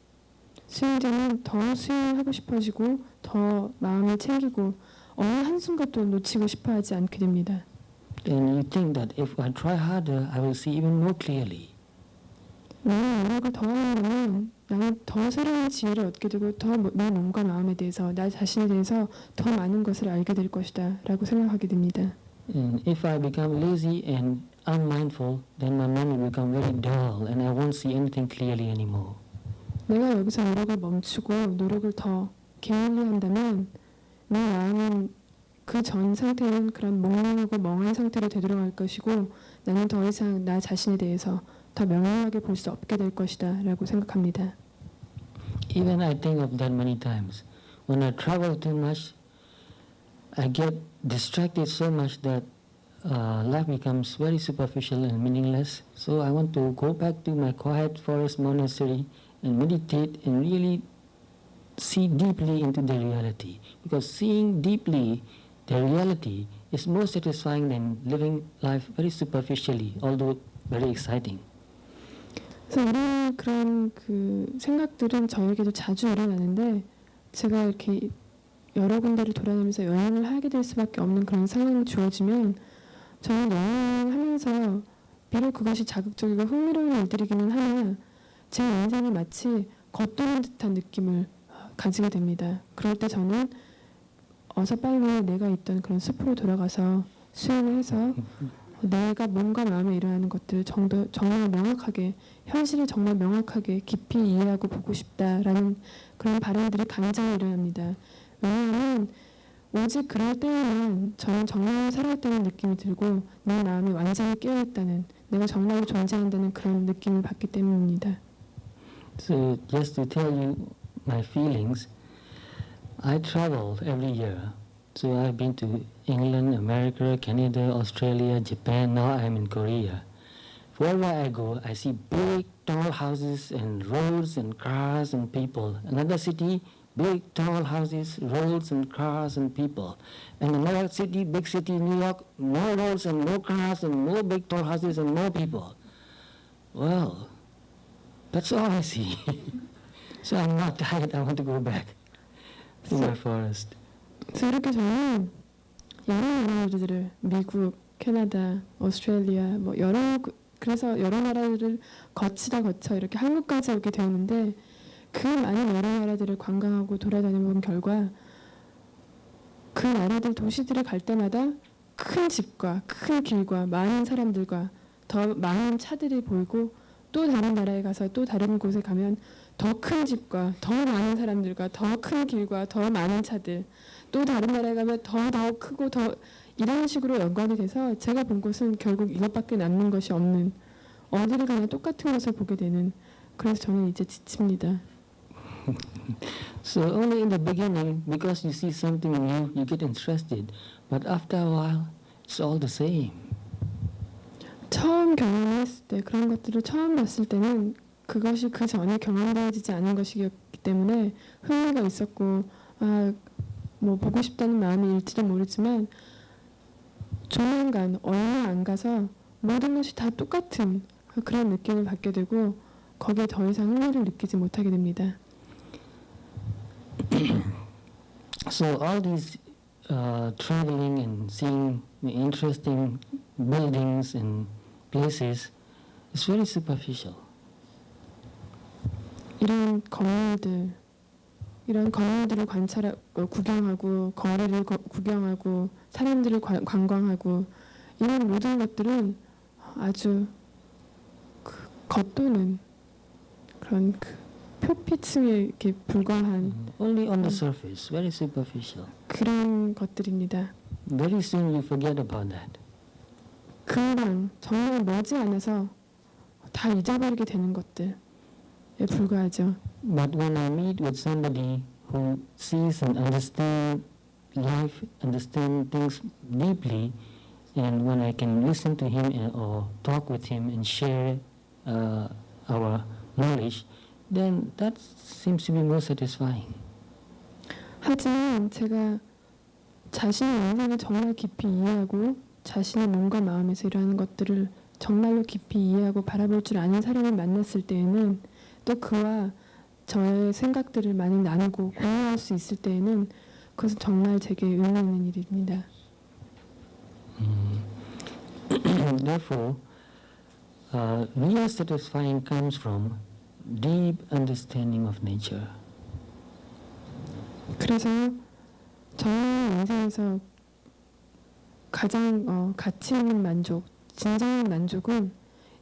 수행자는 더 수행하고 싶어지고 더 마음을 챙기고 어느 한순간도 놓치고 싶어하지 않게 됩니다. Then you think that if I try harder, I will see even more clearly. 나는 노력을 더 하면 나는 더 새로운 지혜를 얻게 되고 더 내 몸과 마음에 대해서 나 자신에 대해서 더 많은 것을 알게 될 것이다 라고 생각하게 됩니다. And if I become lazy and unmindful, then my mind will become very dull and I won't see anything clearly anymore. 내가 여기서 노력을 멈추고 노력을 더 게을리 한다면 내 마음은 그 전 상태는 그런 몽롱하고 멍한 상태로 되돌아갈 것이고 나는 더 이상 나 자신에 대해서 더 명료하게 볼 수 없게 될 것이다 라고 생각합니다. Even I think of that many times. When I travel too much, I get distracted so much that life becomes very superficial and meaningless. So I want to go back to my quiet forest monastery and meditate and really see deeply into the reality. Because seeing deeply the reality is more satisfying than living life very superficially, although very exciting. 그래서 이런 그런 그 생각들은 저에게도 자주 일어나는데 제가 이렇게 여러 군데를 돌아다니면서 여행을 하게 될 수밖에 없는 그런 상황이 주어지면 저는 여행하면서 비록 그것이 자극적이고 흥미로운 일들이기는 하나 제 인생이 마치 겉도는 듯한 느낌을 가지게 됩니다. 그럴 때 저는 어서 빨리 내가 있던 그런 숲으로 돌아가서 수행을 해서 내가 몸과 마음에 일어나는 것들을 정말 명확하게 현실을 정말 명확하게 깊이 이해하고 보고 싶다라는 그런 바람들이 강제로 일어납니다. 왜냐하면 오직 그럴 때에만 저는 정말 살아있다는 느낌이 들고 내 마음이 완전히 깨어있다는 내가 정말로 존재한다는 그런 느낌을 받기 때문입니다. So just to tell you my feelings, I travel every year. So I've been to England, America, Canada, Australia, Japan. Now I'm in Korea. Wherever I go, I see big, tall houses and roads and cars and people. Another city, big, tall houses, roads and cars and people. And another city, big city, New York, more roads and more cars and more big, tall houses and more people. Well, that's all I see. So I'm not tired. I want to go back to my forest. 그래서 이렇게 저는 여러 나라들을 미국, 캐나다, 오스트레일리아 뭐 여러 그래서 여러 나라를 거쳐 이렇게 한국까지 오게 되었는데 그 많은 여러 나라들을 관광하고 돌아다녀본 결과 그 나라들 도시들을 갈 때마다 큰 집과 큰 길과 많은 사람들과 더 많은 차들이 보이고 또 다른 나라에 가서 또 다른 곳에 가면 더 큰 집과 더 많은 사람들과 더 큰 길과 더 많은 차들 또 다른 나라에 가면 더 크고 더 이런 식으로 연관이 돼서 제가 본 곳은 결국 이것밖에 남는 것이 없는 어디를 가나 똑같은 것을 보게 되는 그래서 저는 이제 지칩니다. So only in the beginning, because you see something new, you get interested. But after a while, it's all the same. 처음 경험했을 때 그런 것들을 처음 봤을 때는 그것이 그 전에 경험되어지지 않은 것이기 때문에 흥미가 있었고 뭐 보고 싶다는 마음이 일지는 모르지만 조만간 얼마 안 가서 모든 것이 다 똑같은 그런 느낌을 받게 되고 거기에 더 이상 흥미를 느끼지 못하게 됩니다. So all these traveling and seeing the interesting buildings and places is very superficial. 이런 건물들을 구경하고 거리를 구경하고 사람들을 관광하고 이런 모든 것들은 아주 겉도는 그런 표피층에 이렇게 불과한 Only on the surface, very superficial. 그런 것들입니다. Very soon you forget about that. 금방 정말 머지않아서 다 잊어버리게 되는 것들에 불과하죠. But when I meet with somebody who sees and understands life, understands things deeply, and when I can listen to him or talk with him and share our knowledge, then that seems to be more satisfying. 하지만 제가 자신의 인생을 정말 깊이 이해하고 자신의 몸과 마음에서 일어나는 것들을 정말로 깊이 이해하고 바라볼 줄 아는 사람을 만났을 때에는 또 그와 저의 생각들을 많이 나누고 공유할 수 있을 때에는 그것은 정말 제게 의미 있는 일입니다. Therefore, real satisfying comes from deep understanding of nature. 그래서 저의 인생에서 가장 가치 있는 만족, 진정한 만족은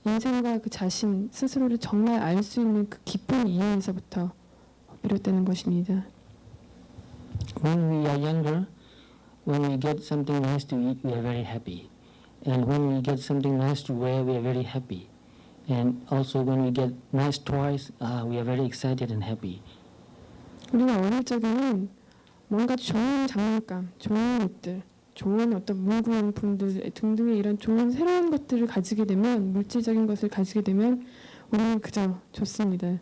인생과 그 자신 스스로를 정말 알 수 있는 그 깊은 이해에서부터 비롯되는 것입니다. When we are younger, when we get something nice to eat, we are very happy. And when we get something nice to wear, we are very happy. And also when we get nice toys, we are very excited and happy. 우리가 어릴 적에는 뭔가 좋은 장난감, 좋은 옷들, 좋은 어떤 문구용품들 등등의 이런 좋은 새로운 것들을 가지게 되면 물질적인 것을 가지게 되면 우리는 그저 좋습니다.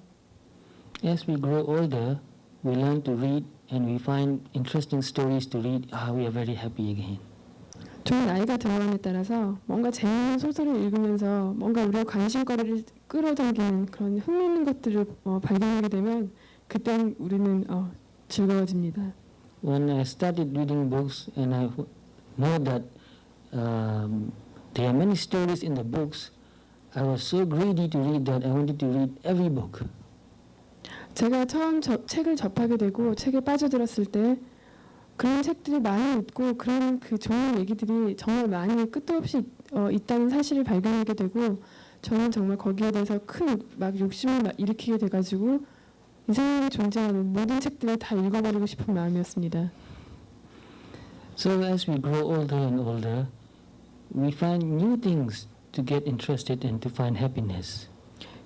As we grow older, we learn to read and we find interesting stories to read. We are very happy again. 좀 나이가 들어감에 따라서 뭔가 재미있는 소설을 읽으면서 뭔가 우리의 관심거리를 끌어당기는 그런 흥미있는 것들을 발견하게 되면 그때 우리는 즐거워집니다. When I started reading books and I know that there are many stories in the books, I was so greedy to read that I wanted to read every book. 제가 처음 책을 접하게 되고 책에 빠져들었을 때 그런 책들이 많이 있고 그런 그 좋은 얘기들이 정말 많이 끝도 없이 있다는 사실을 발견하게 되고 저는 정말 거기에 대해서 큰 막 욕심을 일으키게 돼가지고 이 세상에 존재하는 모든 책들을 다 읽어버리고 싶은 마음이었습니다. So as we grow older and older, we find new things to get interested and to find happiness.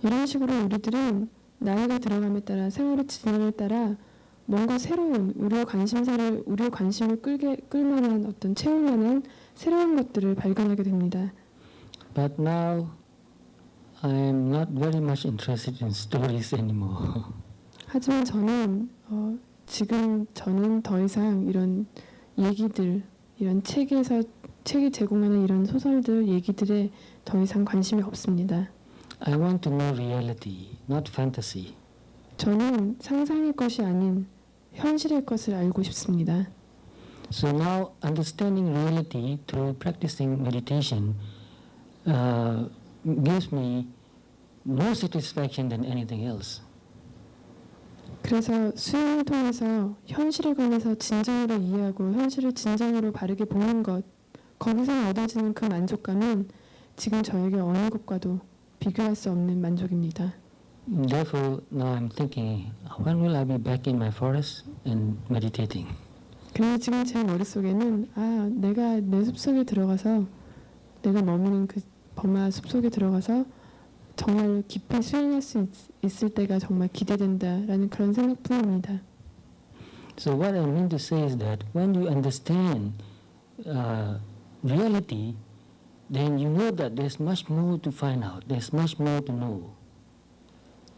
이런 식으로 우리들은 나이가 들어감에 따라 세월의 진행에 따라 뭔가 새로운 우리의 관심을 끌만한 어떤 채울만한 새로운 것들을 발견하게 됩니다. But now I am not very much interested in stories anymore. 하지만 지금 저는 더 이상 이런 얘기들, 이런 책이 제공하는 이런 소설들, 얘기들에 더 이상 관심이 없습니다. I want to know reality, not fantasy. 저는 상상의 것이 아닌 현실의 것을 알고 싶습니다. So now understanding reality through practicing meditation gives me more satisfaction than anything else. 그래서 수행을 통해서 현실에 관해서 진정으로 이해하고 현실을 진정으로 바르게 보는 것, 거기서 얻어지는 그 만족감은 지금 저에게 어느 것과도 비교할 수 없는 만족입니다. Therefore, now I'm thinking, when will I be back in my forest and meditating? 그래서 지금 제 머릿속에는 내가 내 숲속에 들어가서 내가 머무는 그 범아 숲속에 들어가서 정말 깊이 수행할 수 있을 때가 정말 기대된다라는 그런 생각뿐입니다. So what I mean to say is that when you understand reality, then you know that there's much more to find out. There's much more to know.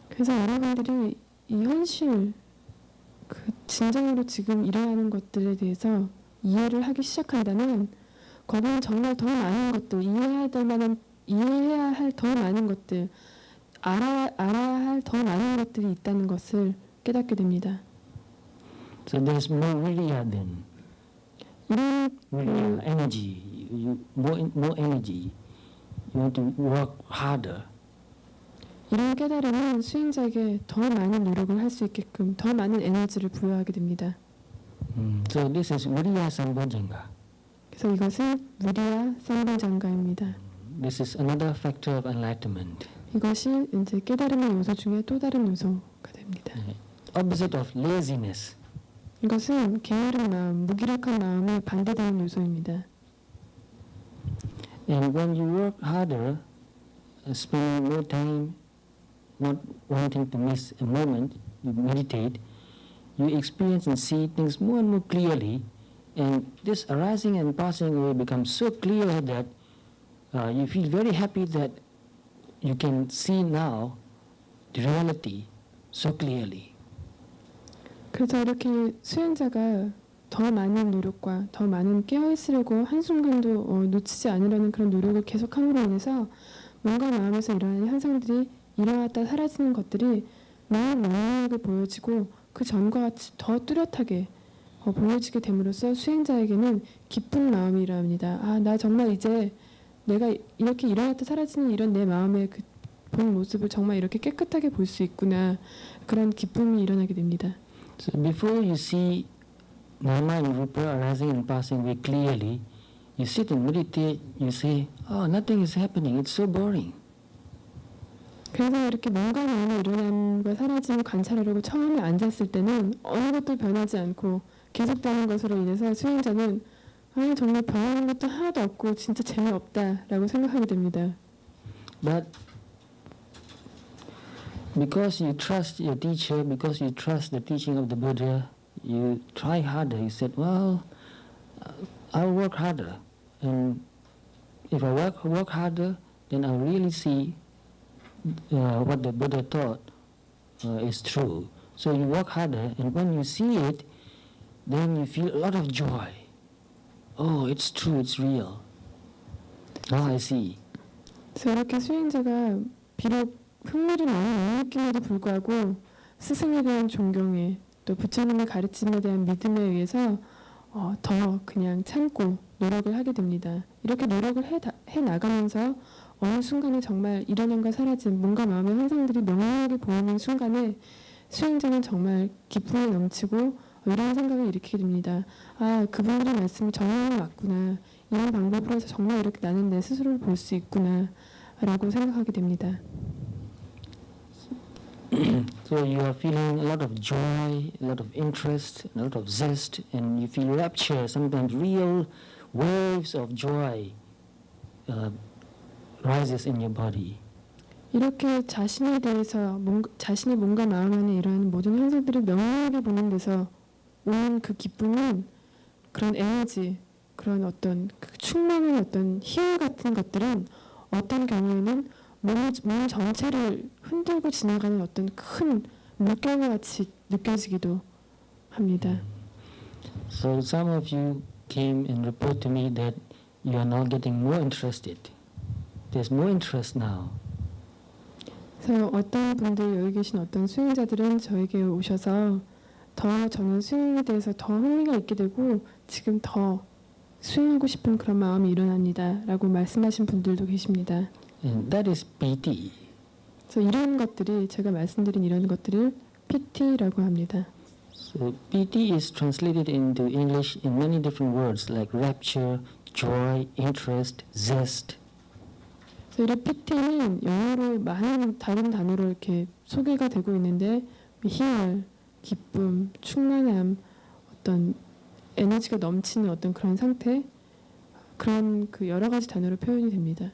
그래서 여러분들이 이 현실, 그 진정으로 지금 일어나는 것들에 대해서 이해를 하기 시작한다면 거기는 정말 더 많은 것들, 이해해야 할 더 많은 것들, 알아야 할 더 많은 것들이 있다는 것을 깨닫게 됩니다. So there's more viriya then. Viriya, energy. More energy. You want to work harder. 이런 깨달음은 수행자에게 더 많은 노력을 할 수 있게끔 더 많은 에너지를 부여하게 됩니다. So this is viriya sambhojjhanga. 그래서 이것은 무리야 삼보장가입니다. This is another factor of enlightenment. 이것이 이제 깨달음의 요소 중에 또 다른 요소가 됩니다. Opposite of laziness. 이것은 게으른 마음, 무기력한 마음에 반대되는 요소입니다. And when you work harder, spending more time, not wanting to miss a moment, you meditate, you experience and see things more and more clearly, and this arising and passing away becomes so clear that you feel very happy that you can see now the reality so clearly. 그래서 이렇게 수행자가 더 많은 노력과 더 많은 깨어있으려고 한순간도 놓치지 않으려는 그런 노력을 계속함으로 인해서 뭔가 마음에서 일어나는 현상들이 일어났다 사라지는 것들이 매우 명확하게 보여지고 그 전과 같이 더 뚜렷하게 보여지게 됨으로써 수행자에게는 기쁜 마음이 일어납니다. 나 정말 이제 내가 이렇게 일어났다 사라지는 이런 내 마음의 그 본 모습을 정말 이렇게 깨끗하게 볼 수 있구나. 그런 기쁨이 일어나게 됩니다. So before you see Nama and Rupa arising and passing away clearly, you sit and meditate, you say, oh, nothing is happening, it's so boring. 그래서 이렇게 뭔가 마음에 일어남과 사라짐을 관찰하려고 처음에 앉았을 때는 어느 것도 변하지 않고 계속되는 것으로 인해서 수행자는 정말 변하는 것도 하나도 없고 진짜 재미없다라고 생각하게 됩니다. But because you trust your teacher, because you trust the teaching of the Buddha, you try harder. You said, well, I'll work harder. And if I work harder, then I'll really see what the Buddha taught is true. So you work harder, and when you see it, then you feel a lot of joy. Oh, it's true, it's real. Now I see. 그래서 이렇게 수행자가 비록 흥미를 많이 못 느낌에도 불구하고 스승에 대한 존경에 또 부처님의 가르침에 대한 믿음에 의해서 더 그냥 참고 노력을 하게 됩니다. 이렇게 노력을 해 나가면서 어느 순간에 정말 일어남과 사라짐, 뭔가 마음의 현상들이 명확하게 보이는 순간에 수행자는 정말 기쁨이 넘치고 이런 생각을 일으키게 됩니다. 그분들의 말씀이 정말 맞구나. 이런 방법으로 해서 정말 이렇게 나는 내 스스로를 볼 수 있구나 라고 생각하게 됩니다. So you are feeling a lot of joy, a lot of interest, a lot of zest, and you feel rapture, sometimes real waves of joy rises in your body. 이렇게 자신에 대해서 자신의 몸과 마음 안에 일어나는 모든 현상들을 명확하게 보는 데서 오는 그 기쁨은 그런 에너지, 그런 어떤 그 충만한 어떤 힘 같은 것들은 어떤 경우에는 몸 전체를 흔들고 지나가는 어떤 큰 물결과 같이 느껴지기도 합니다. So some of you came and report to me that you are now getting more interested. There's more interest now. 그래서 어떤 분들 여기 계신 어떤 수행자들은 저에게 오셔서 더 저는 수행에 대해서 더 흥미가 있게 되고 지금 더 수행하고 싶은 그런 마음이 일어납니다. 라고 말씀하신 분들도 계십니다. And that is piti. 그래서 이런 것들이 제가 말씀드린 이런 것들을 PT라고 합니다. So piti is translated into English in many different words like rapture, joy, interest, zest. 그래서 이런 PT는 영어로 많은 다른 단어로 이렇게 소개가 되고 있는데 희열, 기쁨, 충만함, 어떤 에너지가 넘치는 어떤 그런 상태, 그런 그 여러 가지 단어로 표현이 됩니다.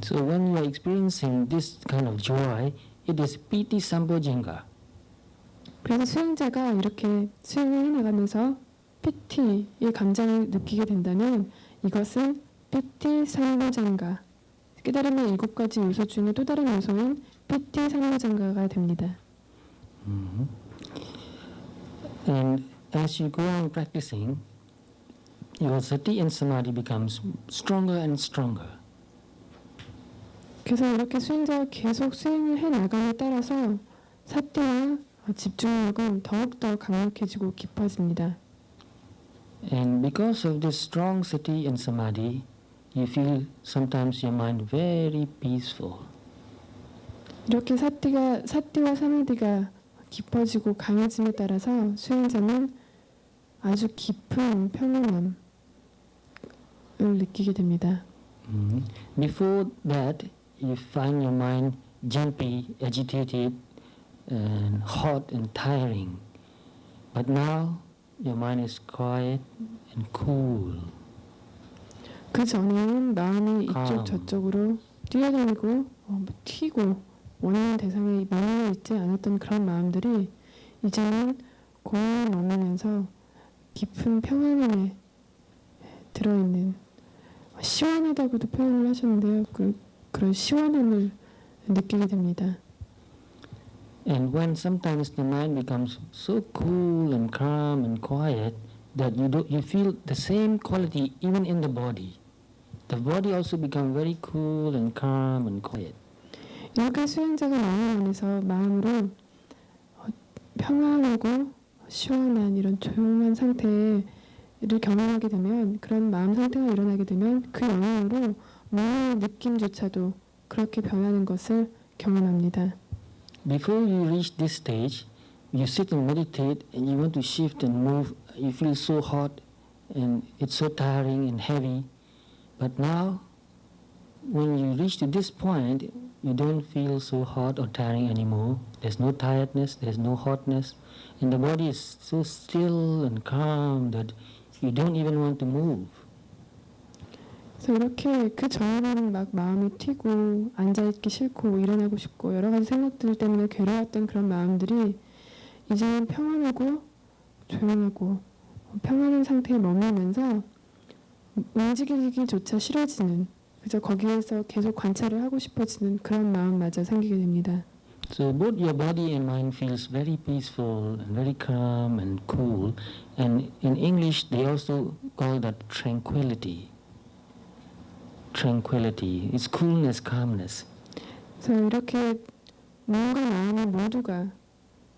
So when you are experiencing this kind of joy, it is piti sambojjhanga. 그래서 수행자가 이렇게 수행을 해나가면서 PT의 감정을 느끼게 된다면 이것은 PT 삼보장가, 깨달음의 7가지 요소 중에 또 다른 요소인 PT 삼보장가가 됩니다. And as you go on practicing, your sati and samadhi becomes stronger and stronger. 그래서 이렇게 수행자가 계속 수행을 해나감에 따라서 사티와 집중력은 더욱더 강력해지고 깊어집니다. And because of this strong sati and samadhi, you feel sometimes your mind very peaceful. 이렇게 사티와 사마디가 깊어지고 강해짐에 따라서 수행자는 아주 깊은 평온함을 느끼게 됩니다. Before that, you find your mind jumpy, agitated, and hot and tiring. But now, your mind is quiet and cool. 그 전에는 마음이 calm. 이쪽 저쪽으로 뛰어다니고 튀고 원하는 대상에 머물러 있지 않았던 그런 마음들이 이제는 공허에 머물면서 깊은 평안함에 들어있는, 시원하다고도 표현을 하셨는데요. 그런 시원함을 느끼게 됩니다. And when sometimes the mind becomes so cool and calm and quiet that you feel the same quality even in the body. The body also becomes very cool and calm and quiet. 이렇게 수행자가 마음 안에서 마음으로 평안하고 시원한 이런 조용한 상태를 경험하게 되면, 그런 마음 상태가 일어나게 되면 그 영향으로 몸의 느낌조차도 그렇게 변하는 것을 경험합니다. Before you reach this stage, you sit and meditate and you want to shift and move. You feel so hot and it's so tiring and heavy. But now, when you reach to this point, you don't feel so hot or tiring anymore. There's no tiredness, there's no hotness, and the body is so still and calm that you don't even want to move. 그래서 이렇게 그 전에는 막 마음이 튀고 앉아있기 싫고 일어나고 싶고 여러 가지 생각들 때문에 괴로웠던 그런 마음들이 이제는 평안하고 조용하고 평안한 상태에 머물면서 움직이기조차 싫어지는, 그저 거기에서 계속 관찰을 하고 싶어지는 그런 마음마저 생기게 됩니다. So both your body and mind feels very peaceful and very calm and cool. And in English, they also call that tranquility. Tranquility. It's coolness, calmness. 그래서 이렇게 몸과 마음이 모두가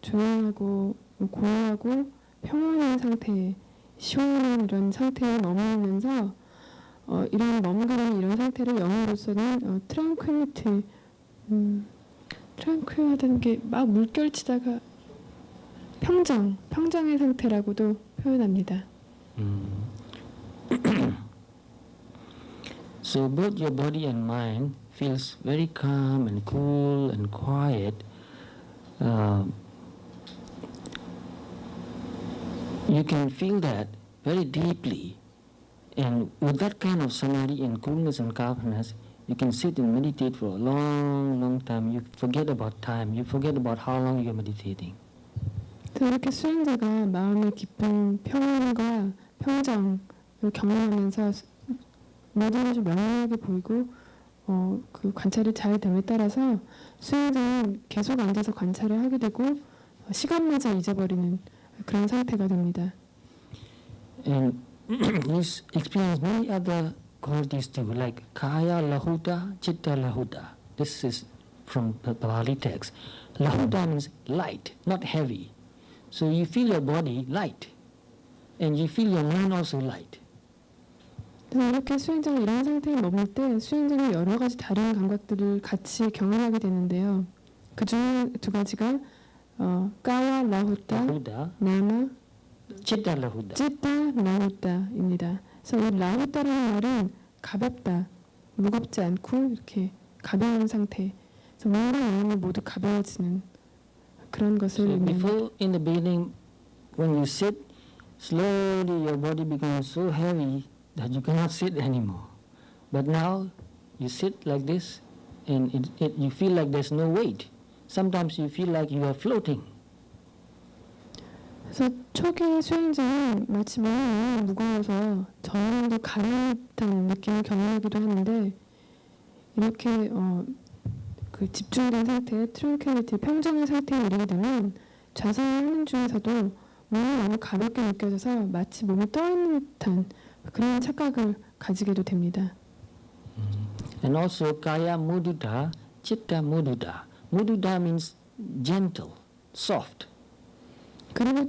조용하고 고요하고 평온한 상태에, 시원한 이런 상태에 머물면서 이런 머무는 이런 상태를 영어로서는 트랑퀄리티, 트랑퀄하다는 게 막 물결치다가 평정의 상태라고도 표현합니다. So both your body and mind feels very calm and cool and quiet. You can feel that very deeply, and with that kind of samadhi and coolness and calmness, you can sit and meditate for a long, long time. You forget about time. You forget about how long you're meditating. 이렇게 수행자가 마음의 깊은 평안과 평정을 경험하면서 모든 것이 명료하게 보이고 그 관찰이 잘 됨에 따라서 수행자는 계속 앉아서 관찰을 하게 되고 시간마저 잊어버리는 그런 상태가 됩니다. And you experience many other qualities too, like kaya lahuta, chitta lahuta. This is from the Pali text. Lahuta means light, not heavy. So you feel your body light, and you feel your mind also light. 그래서 이렇게 수행자가 이런 상태에 머물 때 수행자는 여러 가지 다른 감각들을 같이 경험하게 되는데요. 그 중에 두 가지가 까와 라후타, Lahuda, 나마, Chitta Lahuda. 찌따 라후타입니다. 그래서 이 라후타라는 말은 가볍다, 무겁지 않고 이렇게 가벼운 상태. 그래서 몸과 마음이 모두 가벼워지는 그런 것을 So 의미합니다. before, in the beginning, when you sit, slowly your body becomes so heavy that you cannot sit anymore. But now you sit like this and you feel like there's no weight. Sometimes you feel like you are floating. 그래서 초기 수행자는 마치 몸이 너무 무거워서 점점 가벼운 듯한 느낌을 경험하기도 하는데 이렇게 그 집중된 상태, 트렁퀄리티, 평정한 상태에 이르게 되면 좌상을 하는 중에서도 몸이 너무 가볍게 느껴져서 마치 몸이 떠 있는 듯한 그런 착각을 가지게도 됩니다. And also kaya mudita, chitta mudita. Mudita means gentle, soft. 그리고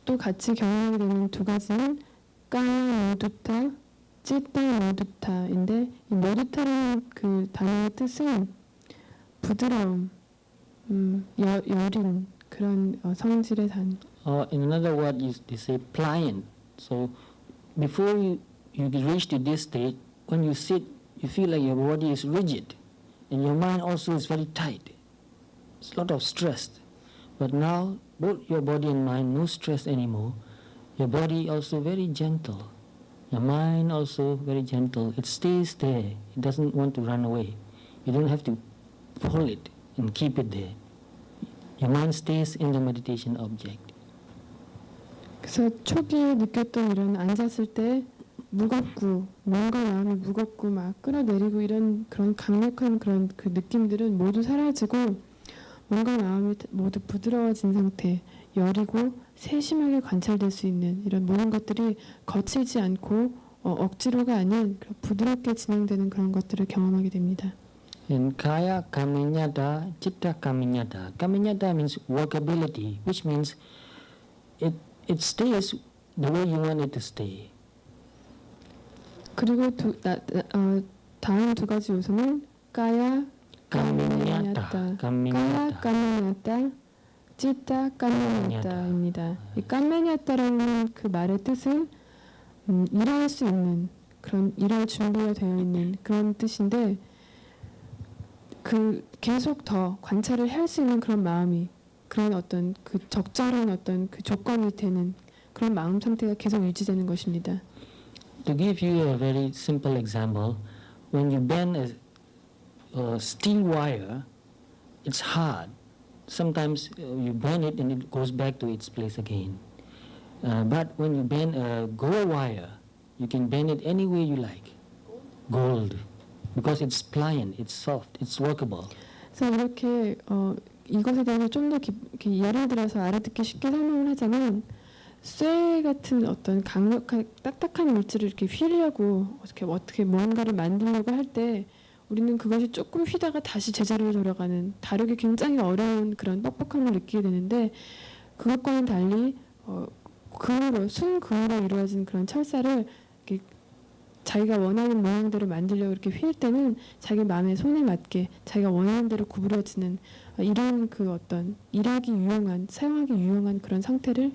또 같이 경험하게 되는 두 가지는 까야 모두타, 찌따 모두타인데 이 모두타라는 그 단어의 뜻은 부드러움, 여린 그런 성질의 단. In another word, they say pliant. So before you reach to this state, when you sit, you feel like your body is rigid, and your mind also is very tight. It's a lot of stress. But now, both your body and mind, no stress anymore. Your body also very gentle. Your mind also very gentle. It stays there. It doesn't want to run away. You don't have to pull it and keep it there. Your mind stays in the meditation object. 그래서 초기에 느꼈던 이런 앉았을 때 무겁고 몸과 마음이 무겁고 막 끌어내리고 이런 그런 강력한 그런 그 느낌들은 모두 사라지고 몸과 마음이 모두 부드러워진 상태, 여리고 세심하게 관찰될 수 있는 이런 모든 것들이 거칠지 않고 억지로가 아닌 부드럽게 진행되는 그런 것들을 경험하게 됩니다. In kaya kaminyata, chitta kaminyata. Kaminyata means workability, which means it stays the way you want it to stay. 그리고 다음 두 가지 요소는 까야 Kaminyata, 까야 kaminyata. 까메냐따, 찌따 까메냐따입니다. 이 까메냐따라는 그 말의 뜻은 일할 수 있는 그런 일할 준비가 되어 있는 그런 뜻인데 그 계속 더 관찰을 할 수 있는 그런 마음이 그런 어떤 그 적절한 어떤 그 조건이 되는 그런 마음 상태가 계속 유지되는 것입니다. To give you a very simple example, when you bend a steel wire, it's hard. Sometimes you bend it and it goes back to its place again. But when you bend a gold wire, you can bend it any way you like. Gold. Because it's pliant, it's soft, it's workable. 그래서 이렇게 이것에 대해서 좀 더 예를 들어서 알아듣기 쉽게 설명을 하자면 쇠 같은 어떤 강력한 딱딱한 물질을 이렇게 휘려고 어떻게 뭔가를 만들려고 할 때 우리는 그것이 조금 휘다가 다시 제자리로 돌아가는 다루기 굉장히 어려운 그런 뻑뻑함을 느끼게 되는데 그것과는 달리 순금으로 이루어진 그런 철사를 이렇게 자기가 원하는 모양대로 만들려고 이렇게 휠 때는 자기 마음의 손에 맞게 자기가 원하는 대로 구부러지는 이런 그 어떤 일하기 유용한 사용하기 유용한 그런 상태를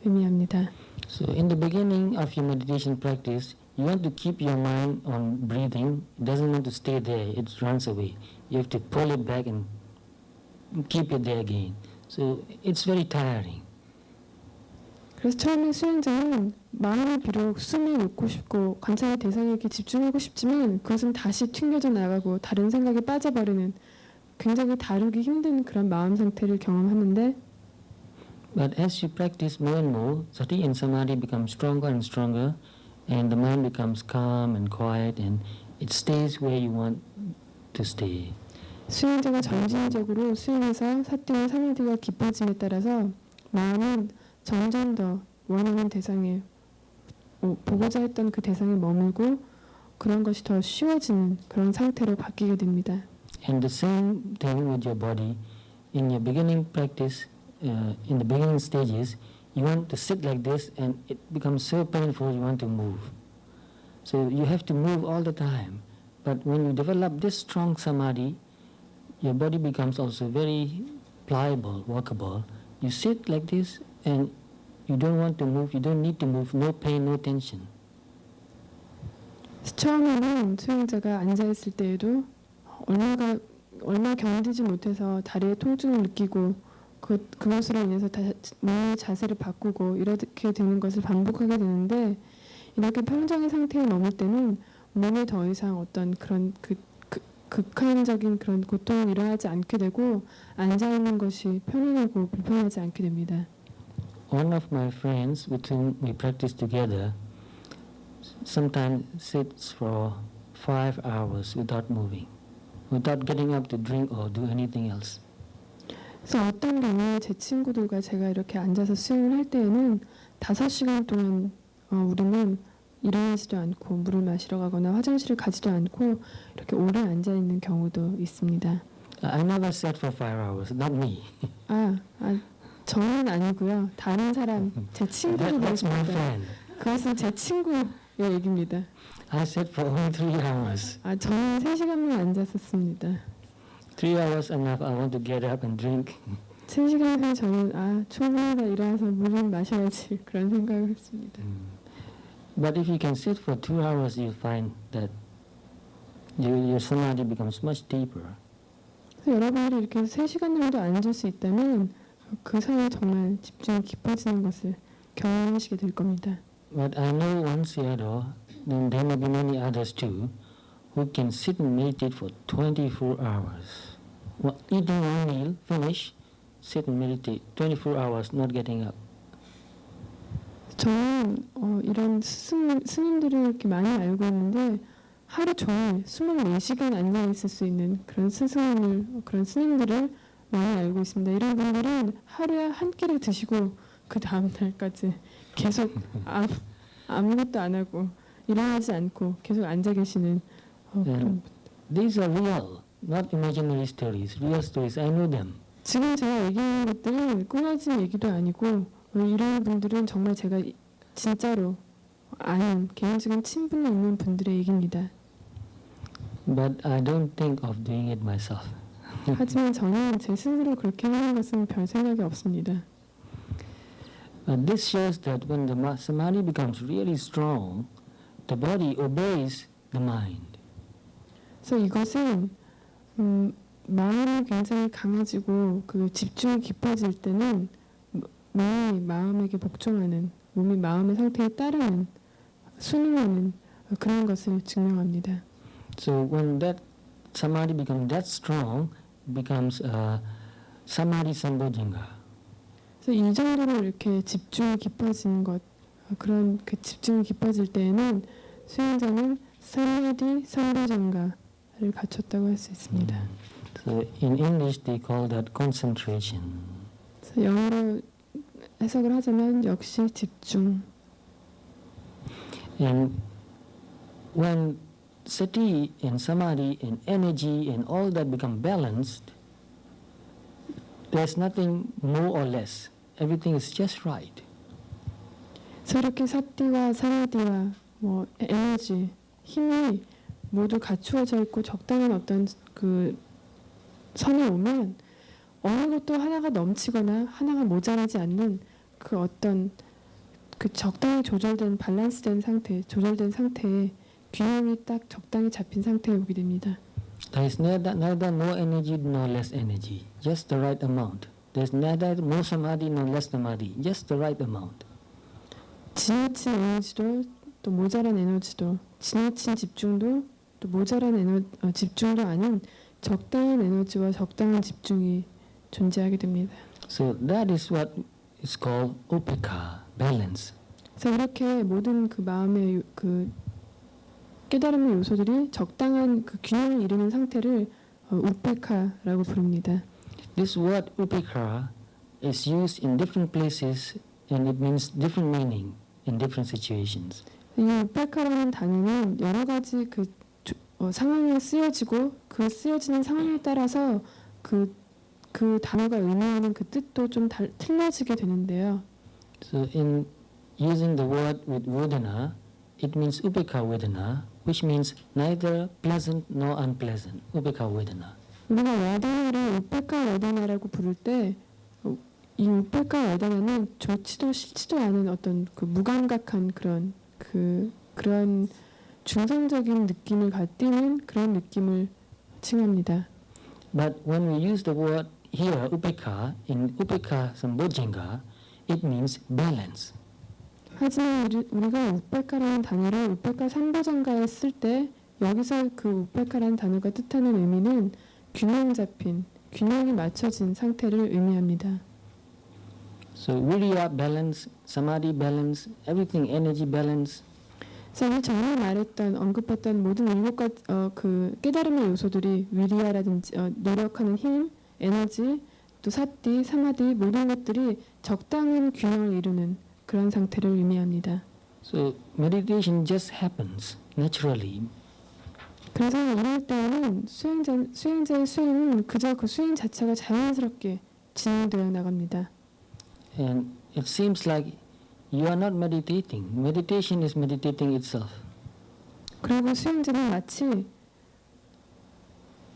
의미합니다. So in the beginning of your meditation practice, you want to keep your mind on breathing. It doesn't want to stay there. It runs away. You have to pull it back and keep it there again. So it's very tiring. 그래서 처음에 수행자는 마음을 비록 숨에 놓고 싶고 관찰의 대상에게 집중하고 싶지만 그것은 다시 튕겨져 나가고 다른 생각에 빠져버리는 굉장히 다루기 힘든 그런 마음 상태를 경험하는데 But as you practice more and more, sati and samadhi become stronger and stronger, and the mind becomes calm and quiet, and it stays where you want to stay. 수행자가 점진적으로 수행해서 사티와 사마디가 깊어짐에 따라서 마음은 점점 더 원하는 대상에 보고자 했던 그 대상에 머물고 그런 것이 더 쉬워지는 그런 상태로 바뀌게 됩니다. And the same thing with your body. In your beginning practice, in the beginning stages, you want to sit like this and it becomes so painful you want to move. So you have to move all the time. But when you develop this strong samadhi, your body becomes also very pliable, workable. You sit like this and you don't want to move, you don't need to move, no pain, no tension. 처음에는 수행자가 앉아있을 때에도 얼마 견디지 못해서 다리에 통증을 느끼고 그것으로 인해서 몸의 자세를 바꾸고 이렇게 되는 것을 반복하게 되는데 이렇게 평정의 상태에 머물 때는 몸에 더 이상 어떤 그런 극한적인 그런 고통을 일어나지 않게 되고 앉아있는 것이 편안하고 불편하지 않게 됩니다. One of my friends with whom we practice together sometimes sits for 5 hours without moving, without getting up to drink or do anything else. 그래서 어떤 경우에 제 친구들과 제가 이렇게 앉아서 수행을 할 때에는 5시간 동안 우리는 일어나지도 않고 물을 마시러 가거나 화장실을 가지도 않고 이렇게 오래 앉아 있는 경우도 있습니다. I never sat for 5 hours, not me. 저는 아니고요. 다른 사람, 제 친구들 That's my 말씀입니다. friend. 그것은 제 친구의 얘기입니다. I sat for only 3 hours. 저는 3시간만 앉았었습니다. 3 hours enough. I want to get up and drink. 3시간 후에 저는 충분하다 일어나서 물을 마셔야지 그런 생각을 했습니다. But if you can sit for 2 hours, you find that your samadhi becomes much deeper. 그래서 여러분들이 이렇게 3시간 정도 앉을 수 있다면 그 사이에 정말 집중이 깊어지는 것을 경험하시게 될 겁니다. But I know one Sayadaw, then there may be many others too, who can sit and meditate for 24 hours. Eating one meal, finish, sit and meditate 24 hours, not getting up. 저는 이런 스님들을 이렇게 많이 알고 있는데 하루 종일 24시간 앉아 있을 수 있는 그런 스님들을 많이 알고 있습니다. 이런 분들은 하루에 한 끼를 드시고 그 다음 날까지 계속 아무것도 안 하고 일어나지 않고 계속 앉아 계시는 그런. These are real, not imaginary stories. Real stories. I know them. 지금 제가 얘기하는 것들은 꾸며진 얘기도 아니고 이런 분들은 정말 제가 진짜로 아는 개인적인 친분이 있는 분들의 얘기입니다. But I don't think of doing it myself. 하지만 저는 제 스스로 그렇게 하는 것은 별 생각이 없습니다. This shows that when the samadhi becomes really strong, the body obeys the mind. 그래서 이것은 마음이 굉장히 강해지고 그 집중이 깊어질 때는 몸이 마음에게 복종하는, 몸이 마음의 상태에 따르는, 순응하는 그런 것을 증명합니다. So when that samadhi becomes that strong, it becomes samadhi sambojjhanga. 그래서 이 정도로 이렇게 집중이 깊어지는 것, 그런 그 집중이 깊어질 때에는 수행자는 사마디 삼보정가를 갖췄다고 할 수 있습니다. So in English they call that concentration. 그래서 영어로 해석을 하자면 역시 집중. And when sati and samadhi and energy and all that become balanced, there's nothing more or less. Everything is just right. 그래서 이렇게 사티와 사마디와 에너지, 힘이 모두 갖추어져 있고 적당한 어떤 그 선에 오면 어느 것도 하나가 넘치거나 하나가 모자라지 않는 그 어떤 그 적당히 조절된 밸런스된 상태, 조절된 상태에 균형이 딱 적당히 잡힌 상태에 오게 됩니다. There is neither more energy nor less energy, just the right amount. There's neither more samadhi nor less samadhi, just the right amount. 지나친 에너지도 또 모자란 에너지도, 지나친 집중도 또 모자란 집중도 아닌 적당한 에너지와 적당한 집중이 존재하게 됩니다. So that is what is called upekkha, balance. 그래서 이렇게 모든 그 마음의 그 깨달음의 요소들이 적당한 그 균형을 이루는 상태를 우페카라고 부릅니다. This word upekkha is used in different places and it means different meaning in different situations. 이 우페카라는 단어는 여러 가지 그 상황에 쓰여지고 그 쓰여지는 상황에 따라서 그 단어가 의미하는 그 뜻도 좀 틀려지게 되는데요. So in using the word with vedana, it means upekha vedana, which means neither pleasant nor unpleasant. Upekha vedana. 우리가 와다나를 우페카 와다나라고 부를 때 이 우페카 와다나는 좋지도 싫지도 않은 어떤 그 무감각한 그런 중성적인 느낌을 갖는 그런 느낌을 칭합니다. But when we use the word here, upekha, in upekha sambojjhanga, it means balance. 하지만 우리가 우페카라는 단어를 우페카 삼보장가에 쓸 때 여기서 그 우페카라는 단어가 뜻하는 의미는 균형 잡힌, 균형이 맞춰진 상태를 의미합니다. So viriya balance, samadhi balance, everything energy balance. 그래서 전에 말했던 언급했던 모든 일곱 가지 그 깨달음의 요소들이 위리야라든지 노력하는 힘, 에너지, 또 사띠, 사마디 모든 것들이 적당한 균형을 이루는 그런 상태를 의미합니다. So meditation just happens naturally. 그래서 이럴 때는 수행자의 수행은 그저 그 수행 자체가 자연스럽게 진행되어 나갑니다. And it seems like you are not meditating. Meditation is meditating itself. 그리고 수행자는 마치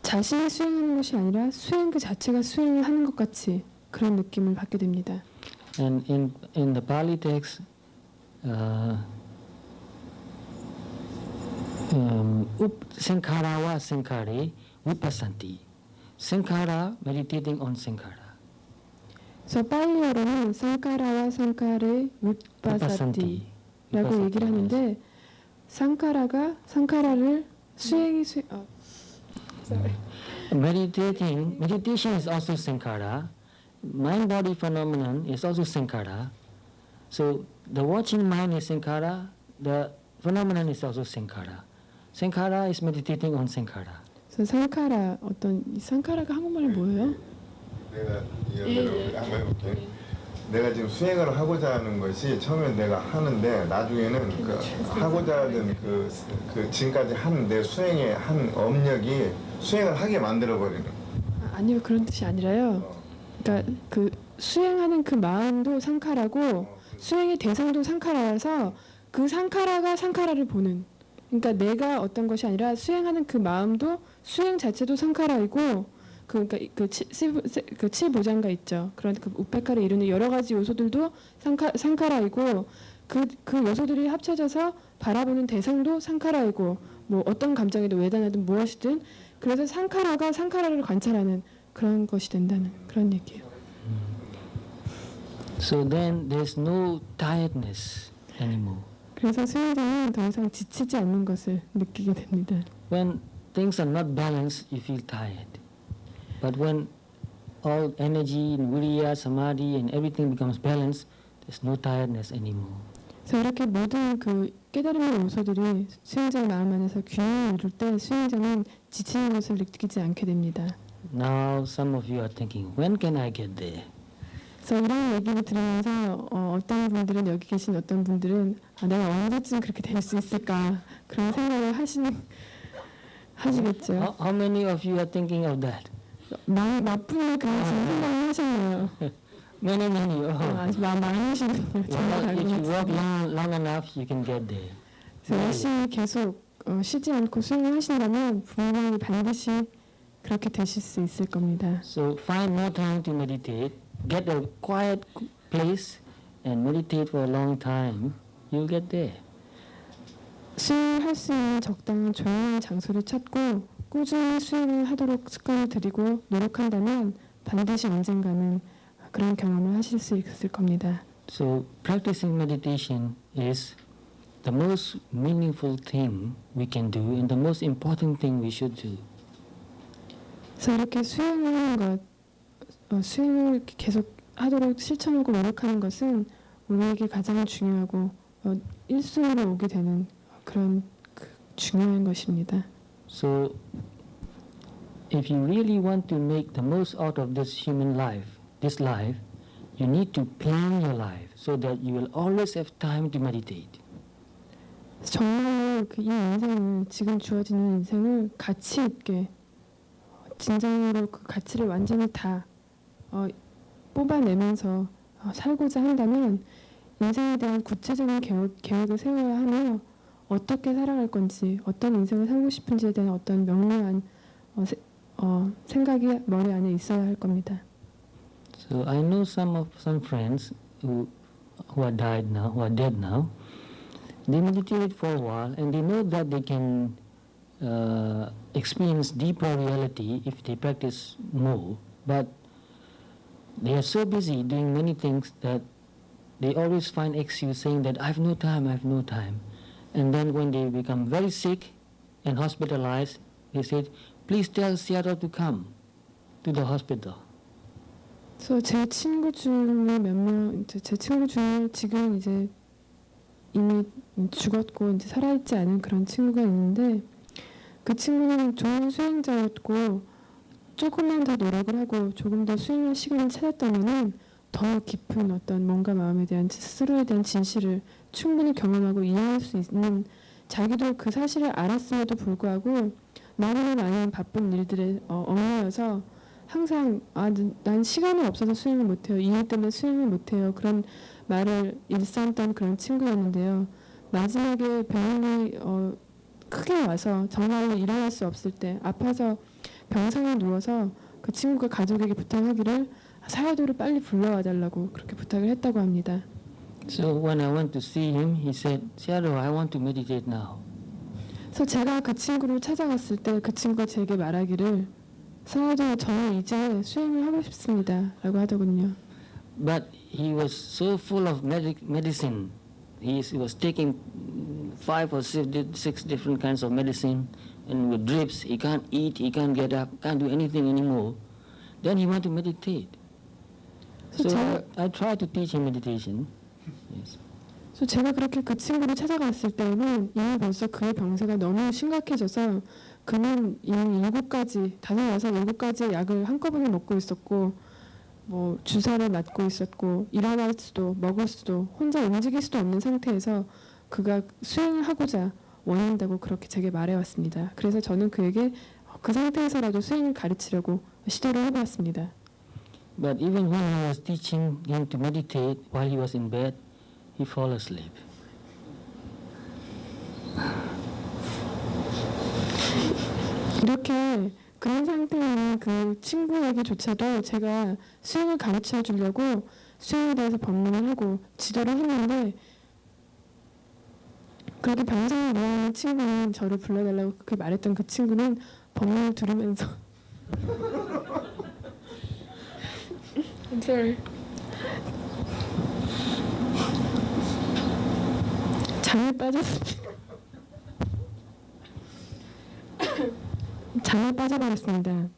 자신이 수행하는 것이 아니라 수행 그 자체가 수행을 하는 것 같이 그런 느낌을 받게 됩니다. And in the Pali text, sankhara sankhare vipassanti. Sankhara meditating on sankhara. 그래서 팔리어로는 상카라와 상카레 위빠사티라고 얘기를 하는데 상카라가 상카라를 Meditation is also sankhara. Mind-body phenomenon is also sankhara. So the watching mind is sankhara. The phenomenon is also sankhara. Sankhara is meditating on sankhara. 그래서 상카라 상카라가 한국말로 뭐예요? 내가 이해를 한번 해볼게. 내가 지금 수행을 하고자 하는 것이 처음에 내가 하는데 나중에는 그 하고자 하던 그 지금까지 한 내 수행의 한 업력이 수행을 하게 만들어 버리는. 아니요, 그런 뜻이 아니라요. 그러니까 그 수행하는 그 마음도 상카라고 수행의 대상도 상카라라서 그 상카라가 상카라를 보는. 그러니까 내가 어떤 것이 아니라 수행하는 그 마음도 수행 자체도 상카라이고. 그러니까 그 칠보장가 있죠. 그런 그 우페카를 이루는 여러 가지 요소들도 상카라이고 그 요소들이 합쳐져서 바라보는 대상도 상카라이고 뭐 어떤 감정이든 외단하든 무엇이든 그래서 상카라가 상카라를 관찰하는 그런 것이 된다는 그런 얘기예요. So then there's no tiredness anymore. 그래서 수행자는 더 이상 지치지 않는 것을 느끼게 됩니다. When things are not balanced, you feel tired. But when all energy and viriya, samadhi and everything becomes balanced, there's no tiredness anymore. 그래서 이렇게 모든 그 깨달음의 요소들이 수행자의 마음 안에서 균형을 이룰 때 수행자는 지치는 것을 느끼지 않게 됩니다. Now some of you are thinking, when can I get there? 그래서 이런 얘기를 들으면서 어떤 분들은 여기 계신 어떤 분들은 내가 언제쯤 그렇게 될 수 있을까 그런 생각을 하시겠죠. How many of you are thinking of that? 나쁜 그런 생각을 하셨나요? Many. 아주 많으시군요. 정말 Well, 알고 if you 있습니다. work long enough, you can get there. 그래서 열심히 계속 쉬지 않고 수행을 하신다면 분명히 반드시 그렇게 되실 수 있을 겁니다. So find more time to meditate. Get a quiet place and meditate for a long time. You'll get there. 수행할 수 있는 적당한 조용한 장소를 찾고 꾸준히 수행을 하도록 습관을 들이고 노력한다면 반드시 언젠가는 그런 경험을 하실 수 있을 겁니다. So practicing meditation is the most meaningful thing we can do and the most important thing we should do. 그래서 이렇게 수행을 하는 것, 수행을 계속 하도록 실천하고 노력하는 것은 우리에게 가장 중요하고 1순위로 오게 되는 그런 중요한 것입니다. So if you really want to make the most out of this human life, you need to plan your life so that you will always have time to meditate. 정말로 이 인생을 지금 주어지는 인생을 가치 있게 진정으로 그 가치를 완전히 다 뽑아내면서 살고자 한다면 인생에 대한 구체적인 계획을 세워야 하며 어떻게 살아갈 건지, 어떤 인생을 살고 싶은지에 대한 어떤 명료한 생각이 머리 안에 있어야 할 겁니다. So I know some friends who are dead now. They meditate for a while and they know that they can experience deeper reality if they practice more. But they are so busy doing many things that they always find excuse saying that I have no time. And then when they become very sick and hospitalized, they said, please tell Seattle to come to the hospital. 그래서 제 친구 중에 몇 명, 제 친구 중에 지금 이제 이미 죽었고 이제 살아있지 않은 그런 친구가 있는데 그 친구는 좋은 수행자였고 조금만 더 노력을 하고 조금 더 수행할 시간을 찾았다면은 더 깊은 어떤 뭔가 마음에 대한 스스로에 대한 진실을 충분히 경험하고 이해할 수 있는 자기도 그 사실을 알았음에도 불구하고 너무나 많은 바쁜 일들에 얽매여서 항상 난 시간이 없어서 수행을 못해요. 이 일 때문에 수행을 못해요. 그런 말을 일삼던 그런 친구였는데요. 마지막에 병이 크게 와서 정말로 일어날 수 없을 때 아파서 병상에 누워서 그 친구가 가족에게 부탁하기를 사야도를 빨리 불러와 달라고 그렇게 부탁을 했다고 합니다. So when I went to see him, he said, Seattle, I want to meditate now. 그래서 제가 그 친구를 찾아갔을 때 그 친구가 제게 말하기를 사야도 저는 이제 수행을 하고 싶습니다 라고 하더군요. But he was so full of medicine. He was taking 5 or 6 different kinds of medicine and with drips. He can't eat, he can't get up, can't do anything anymore. Then he wanted to meditate. So I tried to teach him meditation. Yes. 그래서 제가 그렇게 그 친구를 찾아갔을 때는 이미 벌써 그의 병세가 너무 심각해져서 그는 이미 7가지의 약을 한꺼번에 먹고 있었고 뭐 주사를 맞고 있었고 일어날 수도 먹을 수도 혼자 움직일 수도 없는 상태에서 그가 수행을 하고자 원한다고 그렇게 제게 말해왔습니다. 그래서 저는 그에게 그 상태에서라도 수행을 가르치려고 시도를 해보았습니다. But even when I was teaching him to meditate while he was in bed, he fell asleep. 이렇게 그런 상태인 그 친구에게조차도 제가 수행을 가르쳐 주려고 수행에 대해서 법문을 하고 지도를 했는데 그렇게 병상에 누워있는 친구는 저를 불러달라고 그렇게 말했던 그 친구는 법문을 들으면서 I'm sorry. 잠에 빠졌습니다. 잠에 빠져버렸습니다.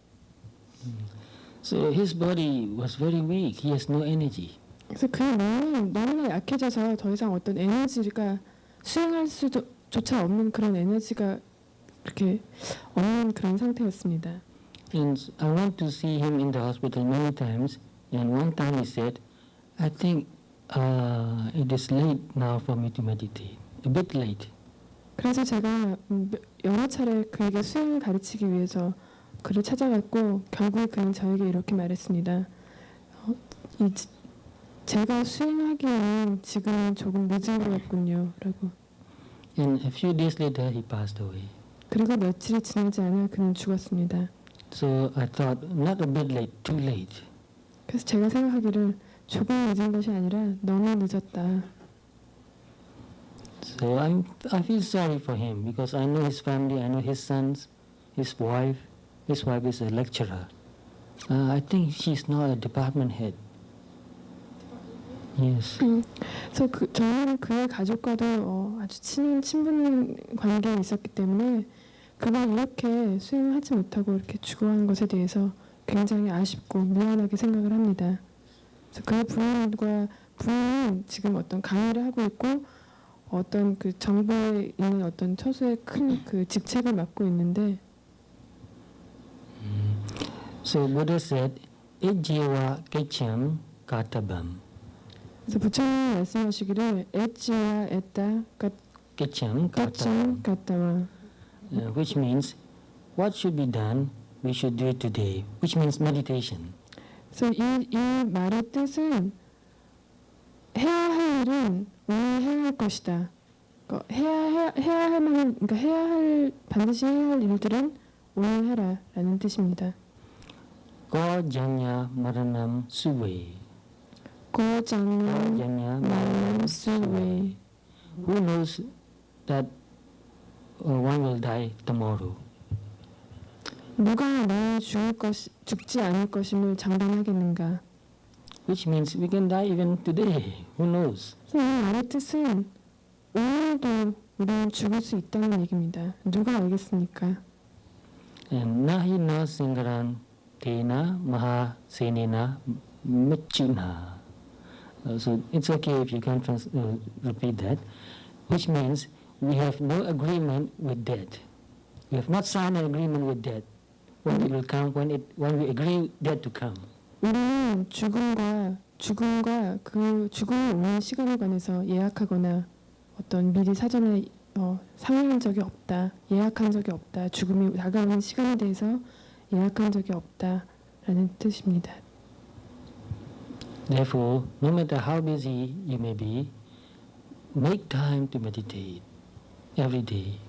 So his body was very weak. He has no energy. 그래서 그의 몸은 너무나 약해져서 더 이상 어떤 에너지가 수행할 수조차 없는 그런 에너지가 그렇게 없는 그런 상태였습니다. And I went to see him in the hospital many times. And one time he said, I think it is late now for me to meditate. A bit late. 그래서 제가 여러 차례 그에게 수행을 가르치기 위해서 그를 찾아갔고 결국에 그는 저에게 이렇게 말했습니다. 제가 수행하기에는 지금은 조금 늦은 것 같군요. 라고. And a few days later he passed away. 그리고 며칠이 지나지 않아 그는 죽었습니다. So I thought, not a bit late, too late. 그래서 제가 생각하기를 조금 늦은 것이 아니라 너무 늦었다. So I feel sorry for him because I know his family, I know his sons, his wife. His wife is a lecturer. I think she's now a department head. Yes. 그래서 저는 그의 가족과도 아주 친한 친분 관계에 있었기 때문에 그가 이렇게 수행을 하지 못하고 이렇게 죽어간 것에 대해서 굉장히 아쉽고 미안하게 생각을 합니다. 그래서 그의 부인은 지금 어떤 강의를 하고 있고 어떤 그 정부에 있는 어떤 처소의 큰 그 직책을 맡고 있는데. So Buddha said, "Ejjewa kecam katabam." 그래서 부처님이 말씀하시기를 엣지와 엣다 Kecam 까짱 katabam, 까따와 which means what should be done, we should do it today, which means meditation. 그래서 이 말의 뜻은 해야 할 일은 오늘 해야 할 것이다. 해야 할 만한 그러니까 반드시 해야 할 일들은 오늘 해라라는 뜻입니다. Ko janya maranam suwe. 고장난 Janya 마음 수웨. Who knows that one will die tomorrow? 누가 내일 죽지 않을 것임을 장담하겠는가? Which means we can die even today. Who knows? 이 말의 뜻은 오늘도 우리는 죽을 수 있다는 얘기입니다. 누가 알겠습니까? And nahi na singran tena maha senena mechuna. So it's okay if you can repeat that, which means we have no agreement with death. We have not signed an agreement with death. When it will come, when we agree death to come. 우리는 죽음과 그 죽음이 오는 시간에 관해서 예약하거나 어떤 미리 사전에 상의한 적이 없다, 예약한 적이 없다, 죽음이 다가오는 시간에 대해서 예약한 적이 없다라는 뜻입니다. Therefore, no matter how busy you may be, make time to meditate every day.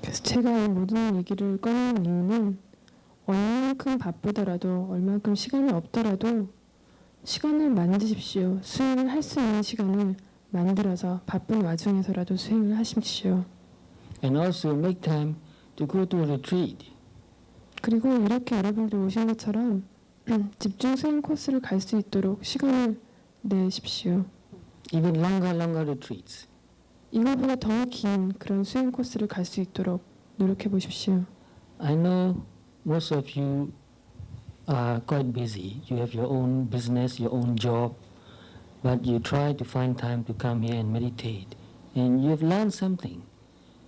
그래서 제가 이 모든 얘기를 꺼내는 이유는 얼만큼 바쁘더라도 얼만큼 시간이 없더라도 시간을 만드십시오. 수행을 할 수 있는 시간을 만들어서 바쁜 와중에서라도 수행을 하십시오. And also make time to go to a retreat. 그리고 이렇게 여러분들 오신 것처럼 집중 수행 코스를 갈 수 있도록 시간을 내십시오. Even longer retreats. 이거보다 더 긴 그런 수행 코스를 갈 수 있도록 노력해 보십시오. I know most of you are quite busy. You have your own business, your own job, but you try to find time to come here and meditate. And you've learned something.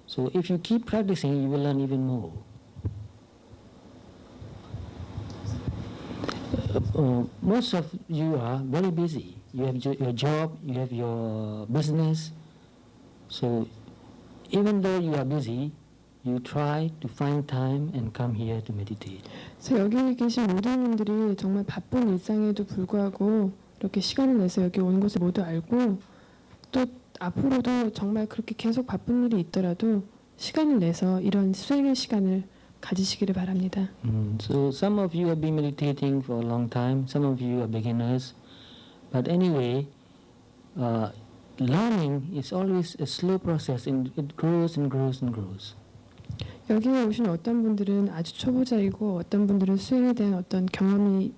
So if you keep practicing, you will learn even more. Most of you are very busy. You have your job, you have your business. So even though you are busy, you try to find time and come here to meditate. 그래서 여기 계신 모든 분들이 정말 바쁜 일상에도 불구하고 이렇게 시간을 내서 여기 온 것을 모두 알고 또 앞으로도 정말 그렇게 계속 바쁜 일이 있더라도 시간을 내서 이런 수행의 시간을 가지시기를 바랍니다. So some of you have been meditating for a long time. Some of you are beginners. But anyway, learning is always a slow process, and it grows and grows and grows. 여기에 오신 어떤 분들은 아주 초보자이고 어떤 분들은 수행에 대한 어떤 경험이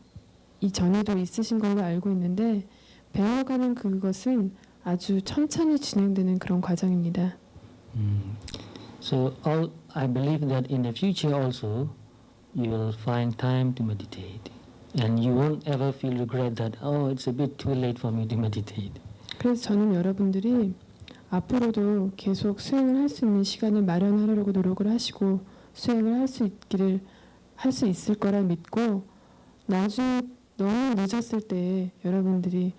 이전에도 있으신 걸로 알고 있는데 배워가는 그것은 아주 천천히 진행되는 그런 과정입니다. So I believe that in the future also you will find time to meditate, and you won't ever feel regret that it's a bit too late for me to meditate. 그래서 저는 여러분들이 앞으로도 계속 수행을 할 수 있는 시간을 마련하려고 노력을 하시고 수행을 할 수 있을 거라 믿고 나중에 너무 늦었을 때 여러분들이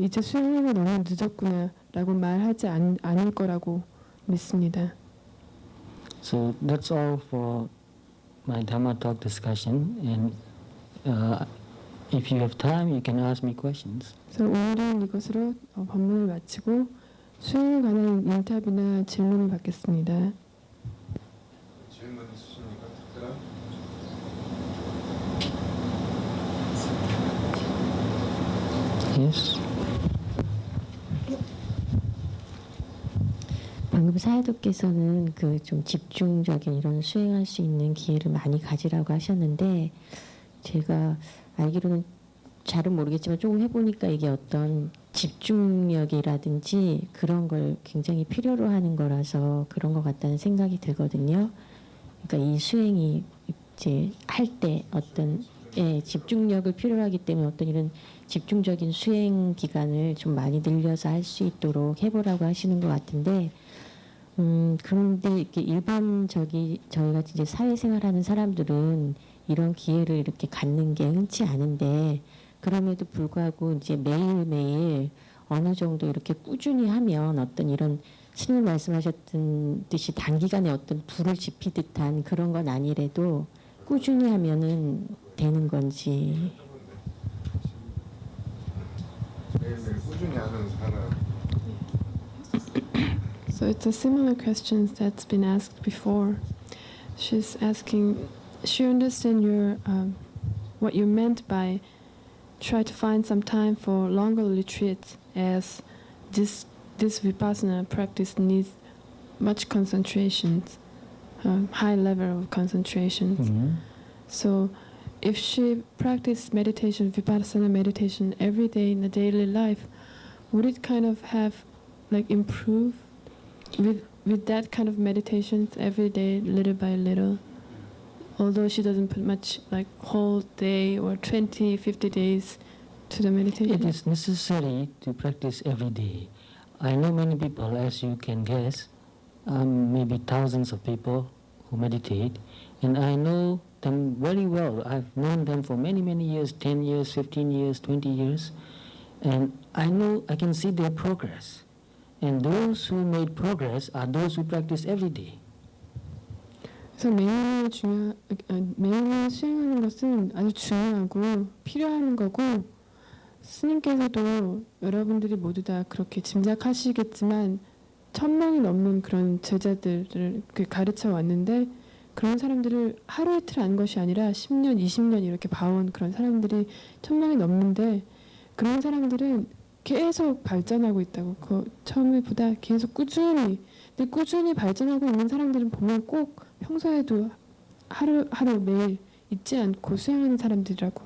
이제 수행이 너무 늦었구나라고 말하지 않을 거라고 믿습니다. So that's all for my Dhamma talk discussion, and if you have time, you can ask me questions. 그래서 오늘은 이것으로 법문을 마치고 수행에 관한 인터뷰나 질문을 받겠습니다. 질문 있으십니까? 특별한? Yes. 방금 사야도께서는 그 좀 집중적인 이런 수행할 수 있는 기회를 많이 가지라고 하셨는데 제가 알기로는 잘은 모르겠지만 조금 해보니까 이게 어떤 집중력이라든지 그런 걸 굉장히 필요로 하는 거라서 그런 것 같다는 생각이 들거든요. 그러니까 이 수행이 이제 할 때 어떤 집중력을 필요로 하기 때문에 어떤 이런 집중적인 수행 기간을 좀 많이 늘려서 할 수 있도록 해보라고 하시는 것 같은데 그런데 이렇게 저희가 이제 사회생활하는 사람들은 이런 기회를 이렇게 갖는 게 흔치 않은데 그럼에도 불구하고 이제 매일매일 어느 정도 이렇게 꾸준히 하면 어떤 이런 스님 말씀하셨던 듯이 단기간에 어떤 불을 지피듯한 그런 건 아니래도 꾸준히 하면은 되는 건지. 매일매일 꾸준히 하는 사람. 그래서 So it's a similar question that's been asked before. She's asking, she understands your what you meant by try to find some time for longer retreats, as this vipassana practice needs much concentration, high level of concentration. Mm-hmm. So if she practiced meditation, vipassana meditation every day in the daily life, would it kind of have like improve with that kind of meditation every day, little by little? Although she doesn't put much like whole day or 20, 50 days to the meditation. It is necessary to practice every day. I know many people, as you can guess, maybe thousands of people who meditate, and I know them very well. I've known them for many, many years, 10 years, 15 years, 20 years, and I know I can see their progress. And those who made progress are those who practice every day. 그래서 매일 수행하는 것은 아주 중요하고 필요한 거고, 스님께서도 여러분들이 모두 다 그렇게 짐작하시겠지만 1000명이 넘는 그런 제자들을 가르쳐 왔는데, 그런 사람들을 하루 이틀 한 것이 아니라 10년, 20년 이렇게 봐온 그런 사람들이 1000명이 넘는데, 그런 사람들은 계속 발전하고 있다고. 그 처음보다 계속 꾸준히. 근데 꾸준히 발전하고 있는 사람들은 보면 꼭 평소에도 하루 매일 잊지 않고 수행하는 사람들이라고.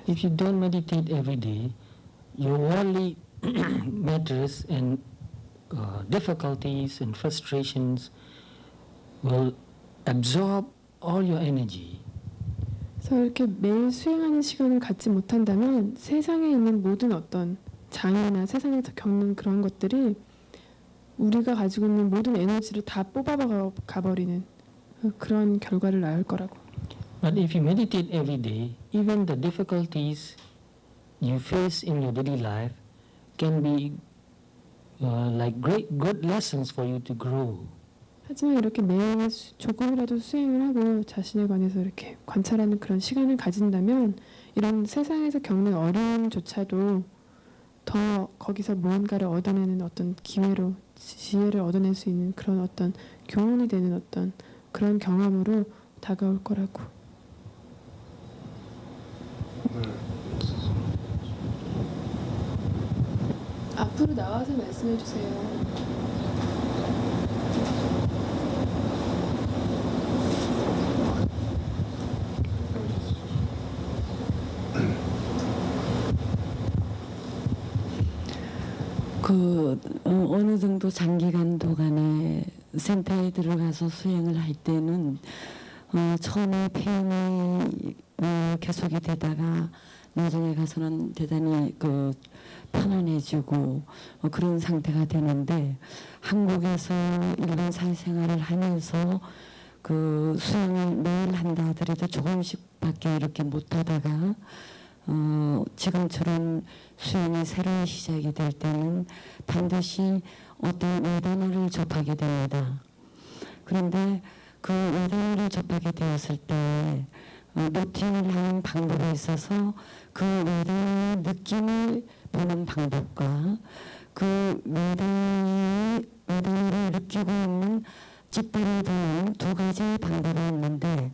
If you don't meditate every day, your worldly matters and difficulties and frustrations will absorb all your energy. 그래서 이렇게 매일 수행하는 시간을 갖지 못한다면 세상에 있는 모든 어떤 장애나 세상에서 겪는 그런 것들이 우리가 가지고 있는 모든 에너지를 다 뽑아가 버리는 그런 결과를 낳을 거라고. But if you meditate every day, even the difficulties you face in your daily life can be like good lessons for you to grow. 하지만 이렇게 매일 조금이라도 수행을 하고 자신에 관해서 이렇게 관찰하는 그런 시간을 가진다면 이런 세상에서 겪는 어려움조차도 더 거기서 무언가를 얻어내는 어떤 기회로, 지혜를 얻어낼 수 있는 그런 어떤 교훈이 되는 어떤 그런 경험으로 다가올 거라고. 앞으로 나와서 말씀해 주세요. 어느 정도 장기간 도간에 센터에 들어가서 수행을 할 때는 처음에 폐행이 계속이 되다가 나중에 가서는 대단히 편안해지고 그런 상태가 되는데, 한국에서 일반 사회생활을 하면서 수행을 매일 한다 하더라도 조금씩밖에 이렇게 못하다가 지금처럼 수행이 새로운 시작이 될 때는 반드시 어떤 외단어를 접하게 됩니다. 그런데 그 외단어를 접하게 되었을 때 노팅을 하는 방법에 있어서 그 외단어의 느낌을 보는 방법과 그 외단어를 느끼고 있는 찌따를 보는 두 가지 방법이 있는데,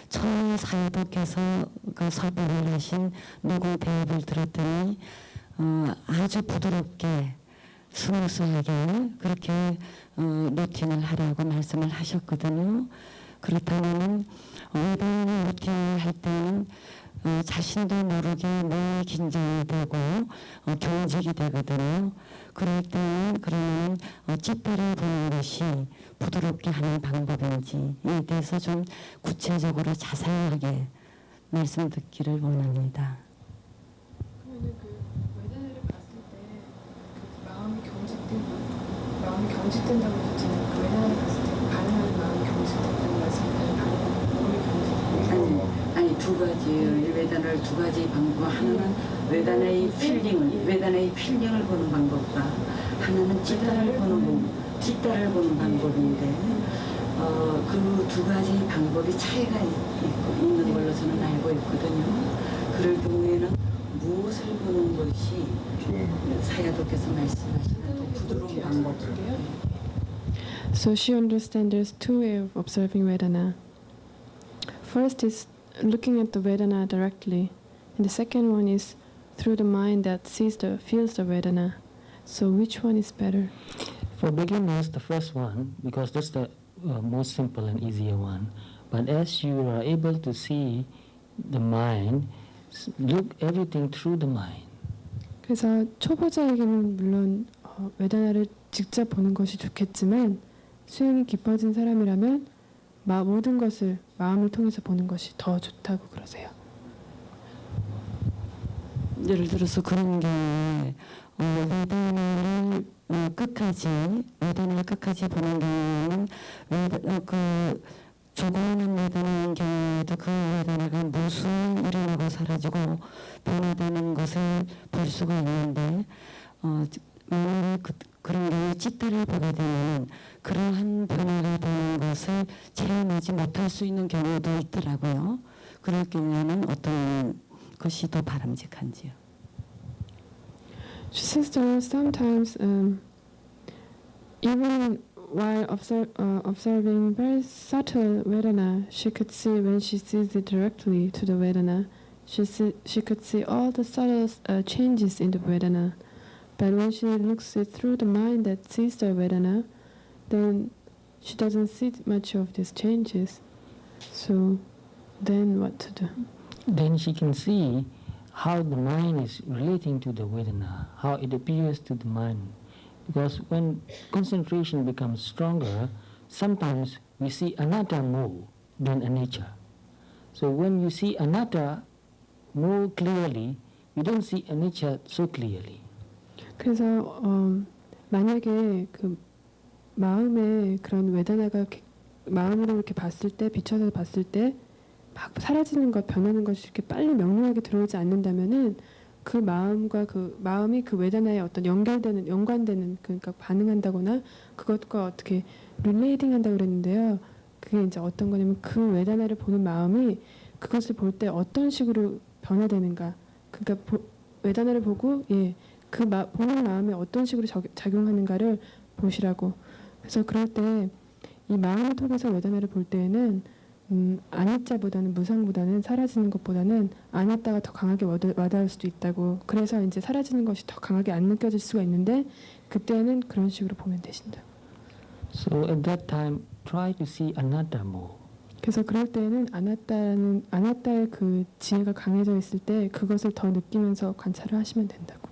처음에 사회복께서 설법을 하신 녹음 대업을 들었더니 아주 부드럽게 스무스하게 그렇게 루틴을 하라고 말씀을 하셨거든요. 그렇다면 외단어 루틴을 할 때는 자신도 모르게 뇌에 긴장이 되고 경직이 되거든요. 그럴 때는 그러면 찌따를 보는 것이 부드럽게 하는 방법인지에 대해서 좀 구체적으로 자세하게 말씀 듣기를 원합니다. 그러면 외단어를 봤을 때 마음이 경직된다고 하셨잖아요. 외단어를 봤을 때 반응하는 마음이 경직된다고 말씀하셨는데 아니 두 가지예요. 이 외단어를 두 가지 방법. 하나는 외단어의 필링을 보는 방법과 하나는 찌따를 보는 방법인데 그 두 가지 방법이 차이가 있는 걸로 저는 알고 있거든요. 그럴 경우에는 무엇을 보는 것이 사야도께서 말씀하신 부드러운 방법이에요. So she understands there's two ways of observing Vedana. First is looking at the Vedana directly, and the second one is through the mind that feels the Vedana. So which one is better? For beginners, the first one, because that's the most simple and easier one. But as you are able to see the mind, look everything through the mind. 그래서 초보자에게는 물론 외다나를 직접 보는 것이 좋겠지만 수행이 깊어진 사람이라면 모든 것을 마음을 통해서 보는 것이 더 좋다고 그러세요. 예를 들어서 그런 경우에 외다나를 끝까지 보는 경우에는 조그마한 외다나인 경우에도 그 외다나가 무수히 일어나고 사라지고 변화되는 것을 볼 수가 있는데 만약에 그런 경우에 찌따를 보게 되면 그러한 변화가 되는 것을 체험하지 못할 수 있는 경우도 있더라고요. 그럴 경우에는 어떤 것이 더 바람직한지요? She says that sometimes even while observing very subtle Vedana, she could see when she sees it directly to the Vedana, she could see all the subtle changes in the Vedana. But when she looks it through the mind that sees the Vedana, then she doesn't see much of these changes. So then what to do? Then she can see how the mind is relating to the Vedana, how it appears to the mind. Because when concentration becomes stronger, sometimes we see anatta more than anicca. So when you see anatta more clearly, you don't see anicca so clearly. 그래서 만약에 그 마음에 그런 외다나가 마음으로 이렇게 봤을 때 비춰서 봤을 때 막 사라지는 것, 변하는 것이 이렇게 빨리 명료하게 들어오지 않는다면은 그 마음과 그 마음이 그 외다나에 어떤 연관되는 그러니까 반응한다거나 그것과 어떻게 릴레이팅한다고 그랬는데요. 그게 이제 어떤 거냐면 그 외다나를 보는 마음이 그것을 볼 때 어떤 식으로 변화되는가. 그러니까 외다나를 보고 보는 마음에 어떤 식으로 작용하는가를 보시라고. 그래서 그럴 때 이 마음을 통해서 외다나를 볼 때에는 아니자보다는 무상보다는 사라지는 것보다는 아니다가 더 강하게 와닿을 수도 있다고. 그래서 이제 사라지는 것이 더 강하게 안 느껴질 수가 있는데 그때는 그런 식으로 보면 되신다. So at that time, try to see anatta more. 그래서 그럴 때는 아나타의 그 지혜가 강해져 있을 때 그것을 더 느끼면서 관찰을 하시면 된다고.